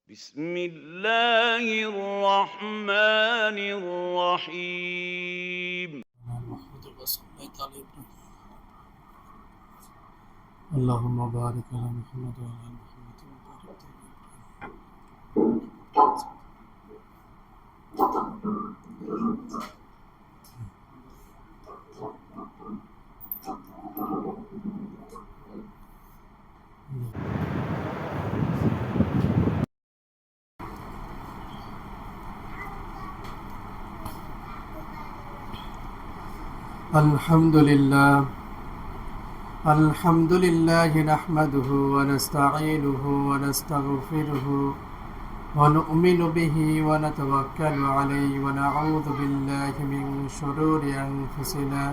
بسم الله الرحمن الرحيم محمد وصليت على إبراهيم اللهم بارك على محمد وعلى آل محمد وبارك على الحمد لله نحمده ونستعينه ونستغفره ونؤمن به ونتوكل عليه ونعوذ بالله من شرور أنفسنا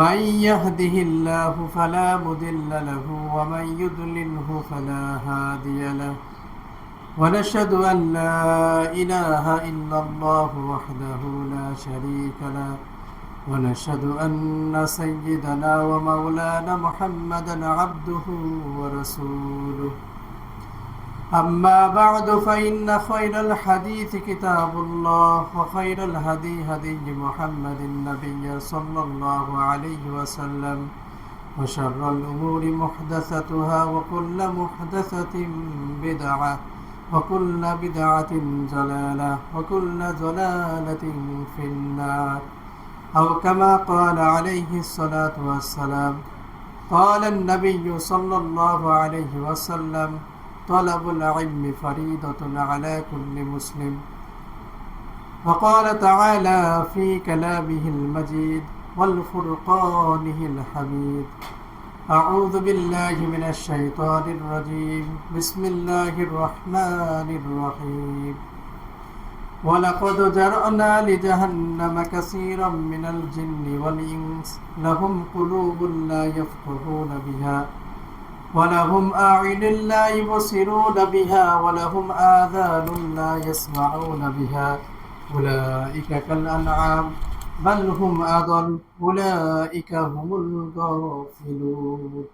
من يهده الله فلا مضل له ومن يضلله فلا هادي له ونشهد أن لا إله إلا الله وحده لا شريك له ونشهد أن سيدنا ومولانا محمدا عبده ورسوله أما بعد فإن خير الحديث كتاب الله وخير الهدي هدي محمد النبي صلى الله عليه وسلم وشر الأمور محدثتها وكل محدثة بدعة وكل بدعة ضلالة وكل ضلالة في النار أو كما قال عليه الصلاة والسلام قال النبي صلى الله عليه وسلم طلب العلم فريضة على كل مسلم وقال تعالى في كلامه المجيد والفرقانه الحميد أعوذ بالله من الشيطان الرجيم بسم الله الرحمن الرحيم ولقد جرأنا لجهنم كثيرا من الجن والإنس لهم قلوب لا يفقهون بها ولهم أعين لا يبصرون بها ولهم آذان لا يسمعون بها أولئك كالأنعام بل هم أضل أولئك هم الغافلون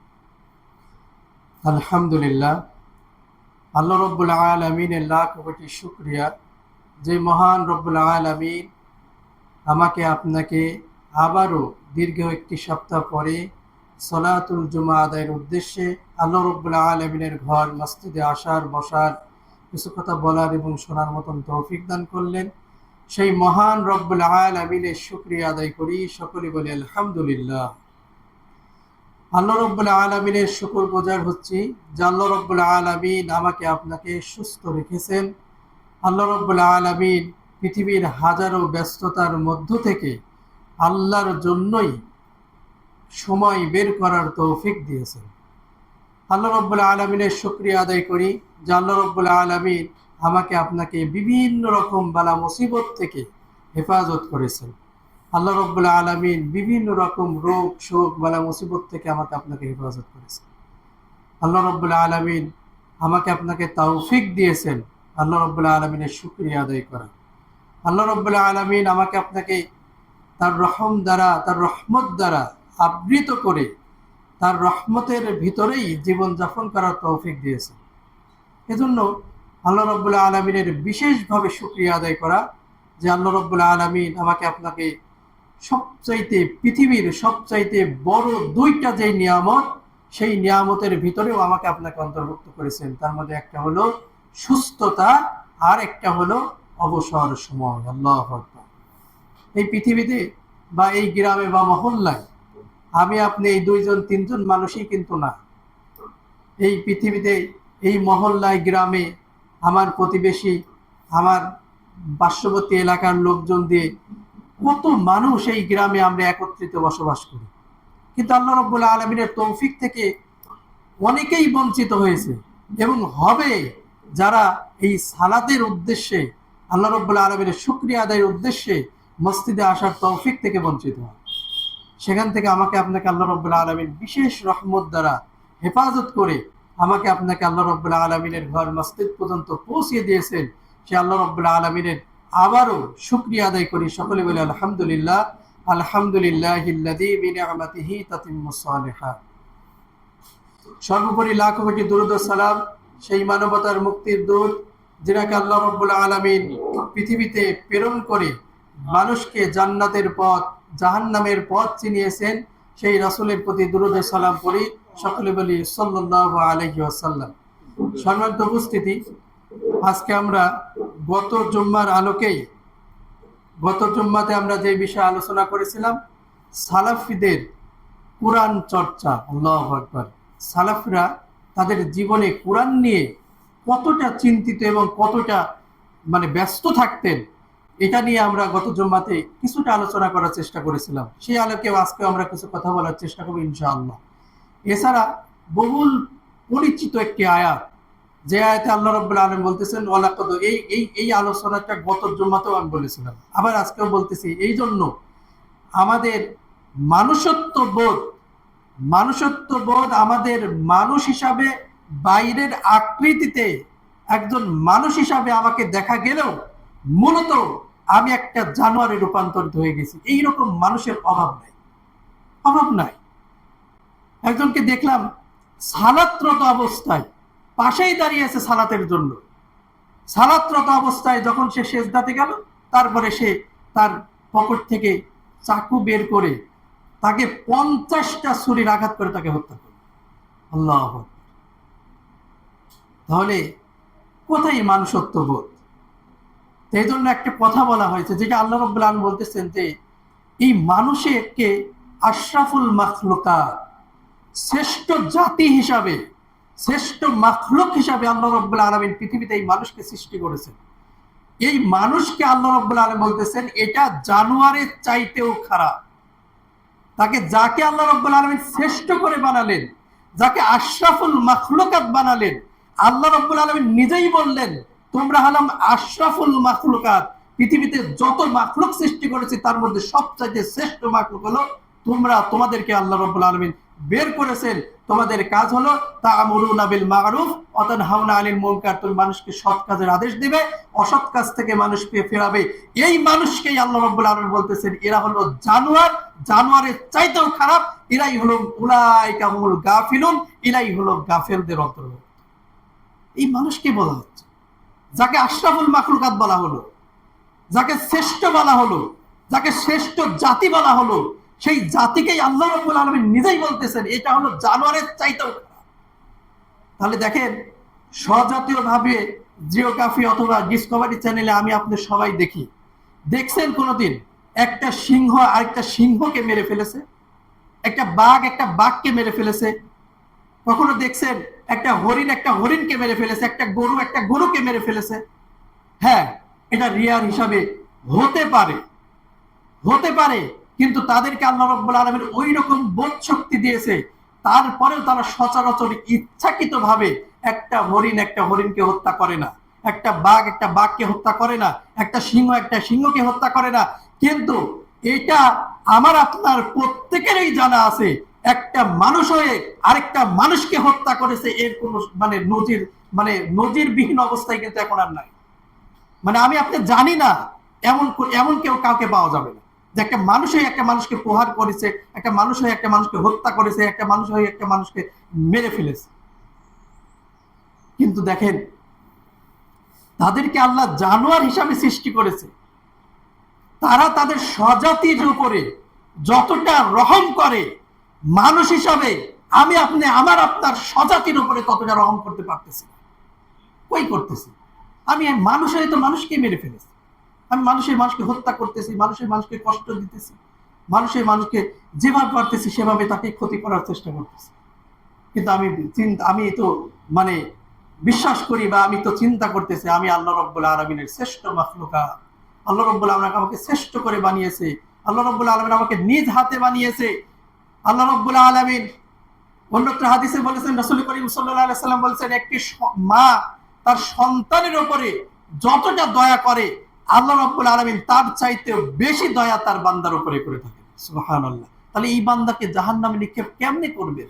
الحمد لله আল্লাহ রব্বুল আলামিনের লাখ কোটি শুকরিয়া যে মহান রব্বুল আলামিন আমাকে আপনাকে আবারও দীর্ঘ একটি সপ্তাহ পরে সলাতুল জুমা আদায়ের উদ্দেশ্যে আল্লাহ রব্বুল আলামিনের ঘর মসজিদে আসার বসার কিছু কথা বলার এবং শোনার মতন তৌফিক দান করলেন। সেই মহান রব্বুল আলামিনের শুকরিয়া আদায় করি, সকলে বলে আলহামদুলিল্লাহ। আল্লাহ রব্বুল আলামিনের শুকর গুজার হচ্ছি যে আল্লাহ রব্বুল আলামিন আমাকে আপনাকে সুস্থ রেখেছেন। আল্লাহ রব্বুল আলামিন পৃথিবীর হাজারো ব্যস্ততার মধ্য থেকে আল্লাহর জন্যই সময় বের করার তৌফিক দিয়েছেন। আল্লাহ রব্বুল আলামিনের শুকরিয়া আদায় করি যে আল্লাহ রব্বুল আলামিন আমাকে আপনাকে বিভিন্ন রকম বালা মুসিবত থেকে হেফাজত করেছেন। আল্লাহ রব্বুল আলামিন বিভিন্ন রকম রোগ শোক বালা মুসিবত থেকে আমাকে আপনাকে হেফাজত করেছেন। আল্লাহ রব্বুল আলামিন আমাকে আপনাকে তৌফিক দিয়েছেন আল্লাহ রব্বুল আলামিনের শুকরিয়া আদায় করা। আল্লাহ রব্বুল আলামিন আমাকে আপনাকে তার রহম দ্বারা, তার রহমত দ্বারা আবৃত করে তার রহমতের ভিতরেই জীবনযাপন করার তৌফিক দিয়েছেন। এজন্য আল্লাহ রব্বুল আলামিনের বিশেষভাবে শুকরিয়া আদায় করা যে আল্লাহ রব্বুল আলামিন আমাকে আপনাকে সবচাইতে পৃথিবীর সবচাইতে বড় দুইটা যে নিয়ামত, সেই নিয়ামতের ভিতরেও আমাকে আপনাকে অন্তর্ভুক্ত করেছেন। তার মধ্যে একটা হলো সুস্থতা আর একটা হলো অবসর সময়। আল্লাহু আকবার। এই পৃথিবীতে বা এই গ্রামে বা মহল্লায় আমি আপনি এই দুইজন তিনজন মানুষই কিন্তু না। এই পৃথিবীতে এই মহল্লায় গ্রামে আমার প্রতিবেশী, আমার পার্শ্ববর্তী এলাকার লোকজন দিয়ে কত মানুষ এই গ্রামে আমরা একত্রিত বসবাস করি, কিন্তু আল্লাহ রাব্বুল আলামিনের তৌফিক থেকে অনেকেই বঞ্চিত হয়েছে এবং হবে যারা এই সালাতের উদ্দেশ্যে আল্লাহ রাব্বুল আলামিনের শুকরিয়া আদায়ের উদ্দেশ্যে মসজিদে আসার তৌফিক থেকে বঞ্চিত হয়। সেখান থেকে আমাকে আপনাকে আল্লাহ রাব্বুল আলামিন বিশেষ রহমত দ্বারা হেফাজত করে আমাকে আপনাকে আল্লাহ রাব্বুল আলামিনের ঘর মসজিদ পর্যন্ত পৌঁছিয়ে দিয়েছেন। সে আল্লাহ রাব্বুল আলামিনের আবারও শুকরিয়া আদায় করি, সকলে বলে আলহামদুলিল্লাহ। আলহামদুলিল্লাহিল্লাযী বিনিআমাতিহি তাতিম্মুস সালিহাত। সর্বোপরি লাখ কোটি দরুদ ও সালাম সেই মানবতার মুক্তির দূত, যিনাকে আল্লাহ রাব্বুল আলামিন পৃথিবীতে প্রেরণ করে মানুষকে জান্নাতের পথ জাহান্নামের পথ চিনিয়েছেন, সেই রাসূলের প্রতি দুরূদ ও সালাম পড়ি। সকলে বলি সাল্লাল্লাহু আলাইহি ওয়াসাল্লাম। সম্মানিত উপস্থিতি, আজকে আমরা গত জুম্মাতে আমরা যে বিষয়ে আলোচনা করেছিলাম, সালাফিদের কোরআন চর্চা। আল্লাহু আকবার। সালাফরা তাদের জীবনে কোরআন নিয়ে কতটা চিন্তিত এবং কতটা ব্যস্ত থাকতেন, এটা নিয়ে আমরা গত জুম্মাতে কিছুটা আলোচনা করার চেষ্টা করেছিলাম। সেই আলোকে আজকে আমরা কিছু কথা বলার চেষ্টা করব ইনশাআল্লাহ। এছাড়া বহুল পরিচিত একটি আয়াত, যে আয়াতে আল্লাহ রাব্বুল আলামিন বলতেছেন ওয়ালাকাদ, এই আলোচনাটা গত জুম্মাতেও আমি বলেছিলাম, আবার আজকেও বলতেছি। এই জন্য আমাদের মানুষত্ববোধ আমাদের মানুষ হিসাবে, বাইরের আকৃতিতে একজন মানুষ হিসাবে আমাকে দেখা গেলেও মূলত আমি একটা জানোয়ারে রূপান্তরিত হয়ে গেছি, এইরকম মানুষের অভাব নাই। একজনকে দেখলাম সালাতরত অবস্থায়, পাশেই দাঁড়িয়ে আছে সালাতের জন্য। সালাতরত অবস্থায় যখন সে সেজদাতে গেল, তারপরে সে তার পকেট থেকে চাকু বের করে তাকে 50টা ছুরির আঘাত করে তাকে হত্যা করল। আল্লাহু আকবার। তাহলে কোথায় মানুষত্ববোধ? এই জন্য একটা কথা বলা হয়েছে, যেটা আল্লাহ রাব্বুল আলামিন বলতেছেন যে এই মানুষকে আশরাফুল মাখলুকাত, শ্রেষ্ঠ জাতি হিসাবে, শ্রেষ্ঠ মাখলুক হিসাবে আল্লাহ রাব্বুল আলামিন পৃথিবীতে এই মানুষকে সৃষ্টি করেছেন। এই মানুষকে আল্লাহ রাব্বুল আলামিন বলতেছেন এটা জানোয়ারের চাইতেও খারাপ। যাকে আল্লাহ রাব্বুল আলামিন শ্রেষ্ঠ করে বানালেন, যাকে আশরাফুল মাখলুকাত বানালেন, আল্লাহ রাব্বুল আলামিন নিজেই বললেন তোমরা হলাম আশরাফুল মাখলুকাত। পৃথিবীতে যত মাখলুক সৃষ্টি করেছি তার মধ্যে সবচাইতে শ্রেষ্ঠ মাখলুক হলো তোমরা। তোমাদেরকে আল্লাহ রাব্বুল আলামিন বের করেছেন, তোমাদের কাজ হলো তা'মুরুনা বিল মা'রুফ ওয়া তানহাউনা আনিল মুনকার। তুমি মানুষকে সৎ কাজের আদেশ দিবে, অসৎ কাজ থেকে মানুষকে ফেরাবে। এই মানুষকেই আল্লাহ রাব্বুল আলামিন বলতেছেন এরা হলো জানোয়ার, জানোয়ারের চাইতেও খারাপ। এরাই হলো উলাইকা হুমুল গাফিলুন, এরাই হলো গাফেলদের অন্তর্ভুক্ত। এই মানুষকে বলা হচ্ছে, যাকে আশরাফুল মাখলুকাত বলা হলো, যাকে শ্রেষ্ঠ বলা হলো, যাকে শ্রেষ্ঠ জাতি বলা হলো, সেই জাতিকেই আল্লাহ রাব্বুল আলামিন নিজেই বলতেছেন এটা হলো জানোয়ারের চাইতেও খারাপ। তাহলে দেখেন, স্বজাতীয় ভাবে জিওগ্রাফি অথবা ডিসকভারি চ্যানেলে আমি আপনাদের সবাই দেখছেন কোনোদিন একটা সিংহ আরেকটা সিংহকে মেরে ফেলেছে? একটা বাঘ একটা বাঘকে মেরে ফেলেছে? কখনো দেখছেন একটা হরিণকে মেরে ফেলেছে? একটা গরুকে মেরে ফেলেছে? হ্যাঁ, এটা রিয়ার হিসাবে হতে পারে, কিন্তু তাদেরকে আল্লাহ রাব্বুল আলামিন ওই রকম বোধ শক্তি দিয়েছে, তারপরেও তারা সচরাচর ইচ্ছাকৃতভাবে একটা হরিণকে হত্যা করে না, একটা বাঘকে হত্যা করে না, একটা সিংহকে হত্যা করে না। কিন্তু এটা আমার আপনার প্রত্যেকেরই জানা আছে, একটা মানুষ হয়ে আরেকটা মানুষকে হত্যা করেছে, এর কোনো নজিরবিহীন অবস্থায় কিন্তু এখন আর নাই। আমি আপনি জানি না, এমন কেউ কাউকে পাওয়া যাবে না যে একটা মানুষ হয়ে একটা মানুষকে প্রহার করেছে, একটা মানুষ হয়ে একটা মানুষকে হত্যা করেছে, একটা মানুষ হয়ে একটা মানুষকে মেরে ফেলেছে। কিন্তু দেখেন, তাদেরকে আল্লাহ জানোয়ার হিসাবে সৃষ্টি করেছে। তারা তাদের স্বজাতির উপরে যতটা রহম করে, মানুষ হিসাবে আমি আপনি আমার আপনার স্বজাতির উপরে ততটা রহম করতে পারতেছি না। কই করতেছি? আমি মানুষ হয়ে তো মানুষকে মেরে ফেলেছি, আমি মানুষকে হত্যা করতেছি, মানুষকে কষ্ট দিতেছি, মানুষকে যেভাবে পারতেছি সেভাবে তাকে ক্ষতি করার চেষ্টা করতেছি। কিন্তু আমি তো বিশ্বাস করি বা আমি তো চিন্তা করতেছি আমি আল্লাহ রাব্বুল আলামিনের শ্রেষ্ঠ মাখলুকাত। আল্লাহ রাব্বুল আলামিন আমাকে শ্রেষ্ঠ করে বানিয়েছে, আল্লাহ রাব্বুল আলামিন আমাকে নিজ হাতে বানিয়েছে। আল্লাহ রাব্বুল আলামিন অন্যত্র হাদিসে বলেছেন, রাসূল করিম সাল্লাল্লাহু আলাইহি ওয়াসাল্লাম বলেছেন একটি মা তার সন্তানের উপরে যতটা দয়া করে, আল্লাহ রাব্বুল আলামিন তার চাইতে বেশি দয়া তার বান্দার উপরে করে থাকেন। সুবহানাল্লাহ। তাহলে এই বান্দাকে জাহান্নামে নিক্ষেপ কেমনে করবে?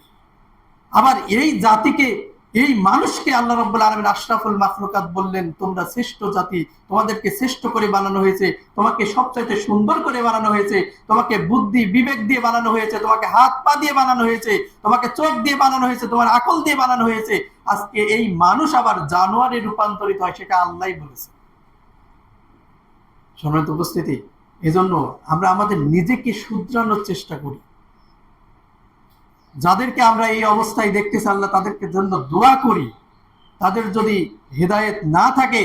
আবার এই জাতিকে এই মানুষকে আল্লাহ রাব্বুল আলামিন আশরাফুল মাখলুকাত বললেন, তোমরা শ্রেষ্ঠ জাতি, তোমাদেরকে শ্রেষ্ঠ করে বানানো হয়েছে, তোমাকে সবচাইতে সুন্দর করে বানানো হয়েছে, তোমাকে বুদ্ধি বিবেক দিয়ে বানানো হয়েছে, তোমাকে হাত পা দিয়ে বানানো হয়েছে, তোমাকে চোখ দিয়ে বানানো হয়েছে, তোমার আকল দিয়ে বানানো হয়েছে। আজকে এই মানুষ আবার জানোয়ারে রূপান্তরিত হয়, সেটা আল্লাহই বলেছে। সম্মানিত উপস্থিতি, এজন্য আমরা আমাদের নিজেকে শুধরানোর চেষ্টা করি। যাদেরকে আমরা এই অবস্থায় দেখতেছি, আল্লাহ তাদেরকে জন্য দোয়া করি, তাদের যদি হেদায়েত না থাকে,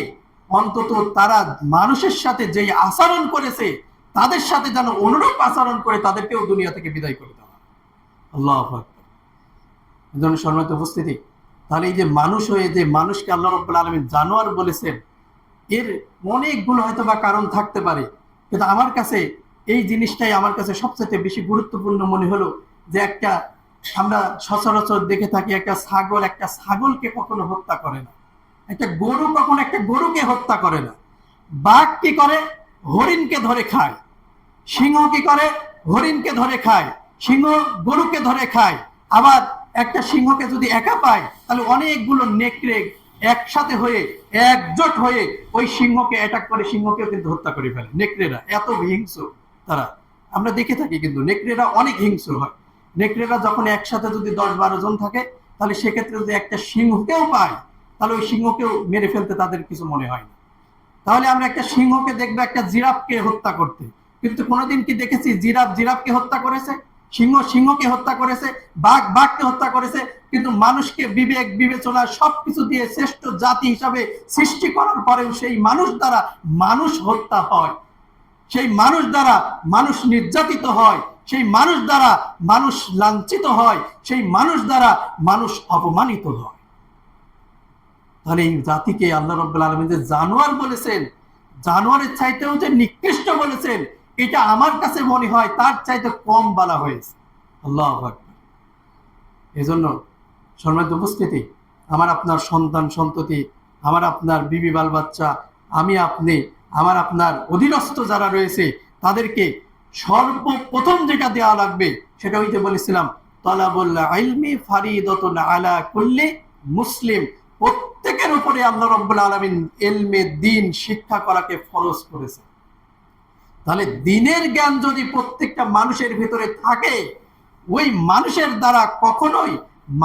অন্তত তারা মানুষের সাথে যেই আচরণ করেছে তাদের সাথে যেন অনুরূপ আচরণ করে তাদেরকেও দুনিয়া থেকে বিদায় করে দেওয়া। আল্লাহু আকবার। এজন্য সম্মানিত উপস্থিতি, তাহলে এই যে মানুষ হয়ে যে মানুষকে আল্লাহ রাব্বুল আলামিন জানোয়ার বলেছেন, এর অনেকগুলো হয়তো বা কারণ থাকতে পারে, কিন্তু আমার কাছে এই জিনিসটাই আমার কাছে সবচেয়ে বেশি গুরুত্বপূর্ণ মনে হলো যে একটা আমরা সচরাচর দেখে থাকি, একটা ছাগলকে কখনো হত্যা করে না, একটা গরু কখনো একটা গরুকে হত্যা করে না। বাঘ কি করে? হরিণকে ধরে খায়। সিংহ কি করে? হরিণকে ধরে খায়। সিংহ গরুকে ধরে খায়। আবার একটা সিংহকে যদি একা পায়, তাহলে অনেকগুলো নেকড়ে একসাথে হয়ে একজোট হয়ে ওই সিংহকে অ্যাটাক করে, সিংহকেও কিন্তু হত্যা করে ফেলে। নেকড়েরা এত হিংস্র তারা, আমরা দেখে থাকি, কিন্তু নেকড়েরা অনেক হিংস্র হয়। নেকড়েরা যখন একসাথে যদি 10-12 জন থাকে, তাহলে সেক্ষেত্রে যদি একটা সিংহকেও পায়, তাহলে ওই সিংহকেও মেরে ফেলতে তাদের কিছু মনে হয় না। তাহলে আমরা একটা সিংহকে দেখবো একটা জিরাফকে হত্যা করতে, কিন্তু কোনোদিন কি দেখেছি জিরাফকে হত্যা করেছে? সিংহকে হত্যা করেছে, বাঘকে হত্যা করেছে। কিন্তু মানুষকে বিবেক বিবেচনা সবকিছু দিয়ে শ্রেষ্ঠ জাতি হিসাবে সৃষ্টি করার পরেও সেই মানুষ দ্বারা মানুষ হত্যা হয়, সেই মানুষ দ্বারা মানুষ নির্যাতিত হয়, সেই মানুষ দ্বারা মানুষ লাঞ্ছিত হয়, সেই মানুষ দ্বারা মানুষ অপমানিত হয়। তাহলে এই জাতিকে আল্লাহ রাব্বুল আলামিন যে জানোয়ার বলেছেন, জানোয়ারের চাইতেও যে নিকৃষ্ট বলেছেন, এটা আমার কাছে মনে হয় তার চাইতে কম বলা হয়েছে। আল্লাহু আকবার। এজন্য সম্মানিত উপস্থিতি, আমার আপনার সন্তান সন্ততি, আমার আপনার বিবি বাল বাচ্চা, আমি আপনি, আমার আপনার অধীনস্থ যারা রয়েছে, তাদেরকে সর্বপ্রথম যেটা দেওয়া লাগবে সেটা হইতে বলেছিলাম, তালাবুল ইলমি ফারিদাতুন আলা কুল্লি মুসলিম। প্রত্যেকের উপরে আল্লাহ রাব্বুল আলামিন ইলমে দ্বীন শিক্ষা করাকে ফরজ করেছে। তাহলে দ্বীনের জ্ঞান যদি প্রত্যেকটা মানুষের ভিতরে থাকে, ওই মানুষের দ্বারা কখনোই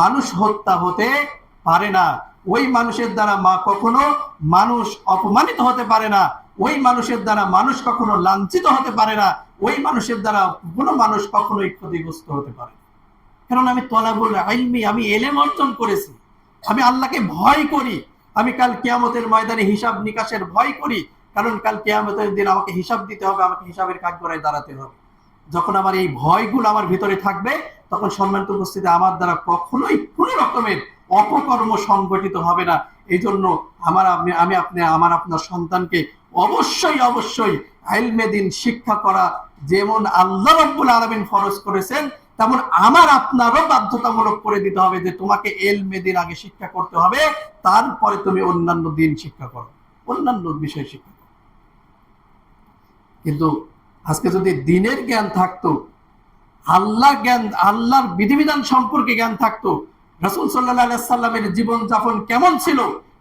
মানুষ হত্যা হতে পারে না, ওই মানুষের দ্বারা কখনো মানুষ অপমানিত হতে পারে না, ওই মানুষের দ্বারা মানুষ কখনো লাঞ্ছিত হতে পারে না, ওই মানুষের দ্বারা কোনো মানুষ কখনোই ক্ষতিগ্রস্ত হতে পারে না। কারণ আমি তলাবুল ইলমি, আমি এলেম অর্জন করেছি, আমি আল্লাহকে ভয় করি, আমি কাল কিয়ামতের ময়দানে হিসাব নিকাশের ভয় করি, কারণ কাল কিয়ামতের দিন আমাকে হিসাব দিতে হবে, আমাকে হিসাবের কাঠগড়ায় দাঁড়াতে হবে। যখন আমার এই ভয়গুলো আমার ভিতরে থাকবে, তখন সম্মানিত উপস্থিতি আমার দ্বারা কখনোই কোনো রকমের অপকর্ম সংগঠিত হবে না। এই জন্য আমি আমার আপনার সন্তানকে অবশ্যই ইলমে দ্বীন শিক্ষা করা যেমন আল্লাহ রাব্বুল আলামিন ফরজ করেছেন, তেমন আমার আপনারও বাধ্যতামূলক করে দিতে হবে যে তোমাকে ইলমে দ্বীন আগে শিক্ষা করতে হবে, তারপরে তুমি অন্যান্য দ্বীন শিক্ষা করো, অন্যান্য বিষয় শিক্ষা করো। কিন্তু আজকে যদি দ্বীনের জ্ঞান থাকতো, আল্লাহর বিধিবিধান সম্পর্কে জ্ঞান থাকতো, রাসূল সাল্লাল্লাহু আলাইহি সাল্লামের জীবন যাপন কেমন ছিল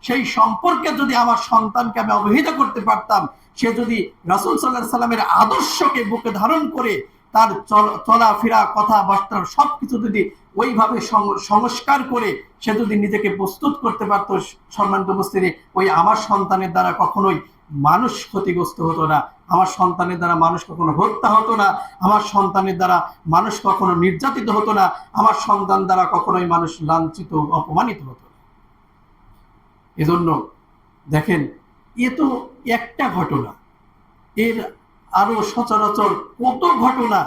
সেই সম্পর্কে যদি আমার সন্তানকে আমি অবহিত করতে পারতাম, সে যদি রাসূল সাল্লাল্লাহু আলাইহি সাল্লামের আদর্শকে বুকে ধারণ করে তার চলাফেরা কথাবার্তা সবকিছু যদি ওইভাবে সংস্কার করে সে যদি নিজেকে প্রস্তুত করতে পারতো, সম্মানিত উপস্থিতি, ওই আমার সন্তানের দ্বারা কখনোই মানুষ ক্ষতিগ্রস্ত হতো না, আমার সন্তানের দ্বারা মানুষ কখনো হত্যা হতো না, আমার সন্তানের দ্বারা মানুষ কখনো নির্যাতিত হতো না, আমার সন্তান দ্বারা কখনোই মানুষ লাঞ্ছিত অপমানিত হতো না। এজন্য দেখেন, এ তো একটা ঘটনা, এর আরো সচরাচর কত ঘটনা,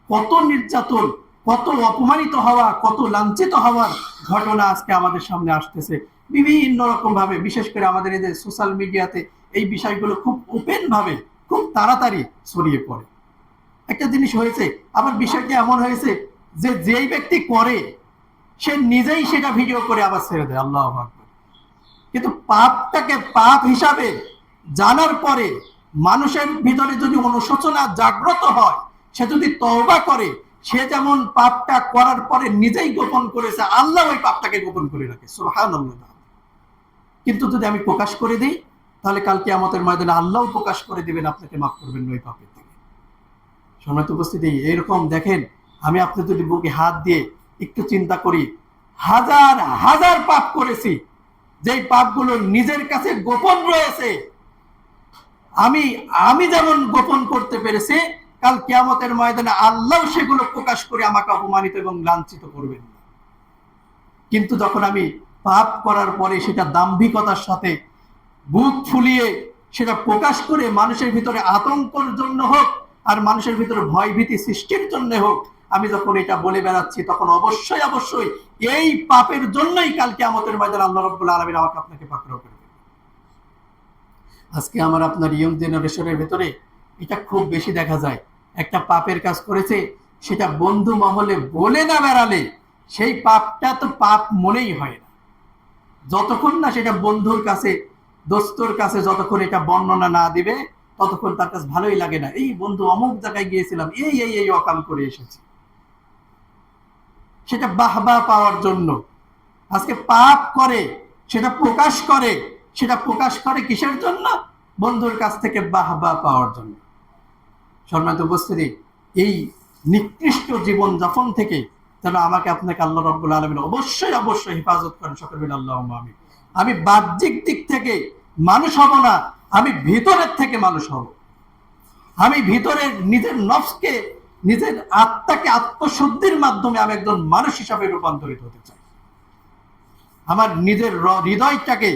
কত নির্যাতন, কত অপমানিত হওয়া, কত লাঞ্ছিত হওয়ার ঘটনা আজকে আমাদের সামনে আসতেছে বিভিন্ন রকম ভাবে। বিশেষ করে আমাদের এই যে সোশ্যাল মিডিয়াতে এই বিষয়গুলো খুব ওপেন ভাবে, খুব তাড়াতাড়ি ছড়িয়ে পড়ে। একটা জিনিস হয়েছে, আবার বিষয়টা এমন হয়েছে যে যেই ব্যক্তি করে সে নিজেই সেটা ভিডিও করে আবার ছেড়ে দেয়। আল্লাহু আকবার। কিন্তু পাপটাকে পাপ হিসাবে জানার পরে মানুষের ভিতরে যদি অনুশোচনা জাগ্রত হয়, সে যদি তওবা করে, সে যেমন পাপটা করার পরে নিজেই গোপন করেছে, আল্লাহ ওই পাপটাকে গোপন করে রাখে, সুবহানাল্লাহ। কিন্তু যদি আমি প্রকাশ করে দিই, তাহলে কাল কিয়ামতের ময়দানে আল্লাহও প্রকাশ করে দিবেন, আপনাকে মাফ করবেন ওই পাপের থেকে। সম্মানিত উপস্থিতি, এরকম দেখেন, আমি আপনি যদি বুকে হাত দিয়ে একটু চিন্তা করি, হাজার হাজার পাপ করেছি, যেই পাপগুলো নিজের কাছে গোপন রয়েছে, আমি যেমন গোপন করতে পেরেছি, কাল কিয়ামতের ময়দানে আল্লাহ সেগুলো প্রকাশ করে আমাকে অপমানিত এবং লাঞ্ছিত করবেন। কিন্তু যখন আমি পাপ করার পরে সেটা দাম্ভিকতার সাথে বুক ফুলিয়ে সেটা প্রকাশ করে মানুষের ভিতরে আতঙ্কের জন্য হোক আর মানুষের ভিতরে ভয় ভীতি সৃষ্টির জন্য হোক, আমি যখন এটা বলে বেড়াচ্ছি, তখন অবশ্যই অবশ্যই এই পাপের জন্যই কাল কিয়ামতের ময়দানে আল্লাহ রাব্বুল আলামিন আমাকে আপনাকে পাকড়াও করবেন। আজকে আমার আপনার ইয়ং জেনারেশনের ভিতরে এটা খুব বেশি দেখা যায়। একটা পাপের কাজ করেছে, সেটা বন্ধু মহলে বলে না বেড়ালে সেই পাপটা তো পাপ মনেই হয় না, যতক্ষণ না সেটা বন্ধুর কাছে, দোস্তর কাছে যতক্ষণ এটা বর্ণনা না দিবে, ততক্ষণ তার কাছে ভালোই লাগে না। এই বন্ধু অমুক জায়গায় গিয়েছিলাম, এই এই এই অকাম করে এসেছি, সেটা বাহবা পাওয়ার জন্য আজকে পাপ করে, সেটা প্রকাশ করে কিসের জন্য? বন্ধুর কাছ থেকে বাহবা পাওয়ার জন্য। সম্মানিত উপস্থিতি, এই নিকৃষ্ট জীবন যাপন থেকে যেন আমাকে আপনাকে আল্লাহ রাব্বুল আলামিন অবশ্যই অবশ্যই হেফাজত করেন, সকলে বলেন আল্লাহুম্মা আমিন। আমি বাহ্যিক দিক থেকে মানুষ হব না, আমি ভিতরের থেকে মানুষ হব। আমি ভিতরের নিজের নফসকে, নিজের আত্মাকে আত্মশুদ্ধির মাধ্যমে আমি একজন মানুষ হিসাবে রূপান্তরিত হতে চাই। আমার নিজের হৃদয়টাকে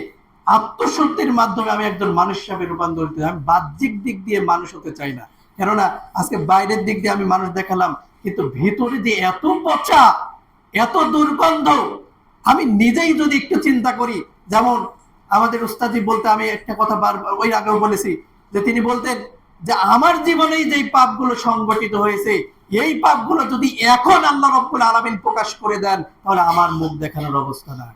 আত্মশুদ্ধির মাধ্যমে আমি একজন মানুষ হিসাবে রূপান্তরিত, আমি বাহ্যিক দিক দিয়ে মানুষ হতে চাই না। কেননা আজকে বাইরের দিক দিয়ে আমি মানুষ দেখালাম, কিন্তু ভিতরে যে এত পচা, এত দুর্গন্ধ, আমি নিজেই যদি একটু চিন্তা করি, যেমন আমাদের উস্তাদি বলতে, আমি একটা কথা ওই আগেও বলেছি, যে তিনি বলতেন যে আমার জীবনেই যেই পাপগুলো সংগঠিত হয়েছে, এই পাপগুলো যদি এখন আল্লাহ রাব্বুল আলামিন প্রকাশ করে দেন, তাহলে আমার মুখ দেখানোর অবস্থা নাই।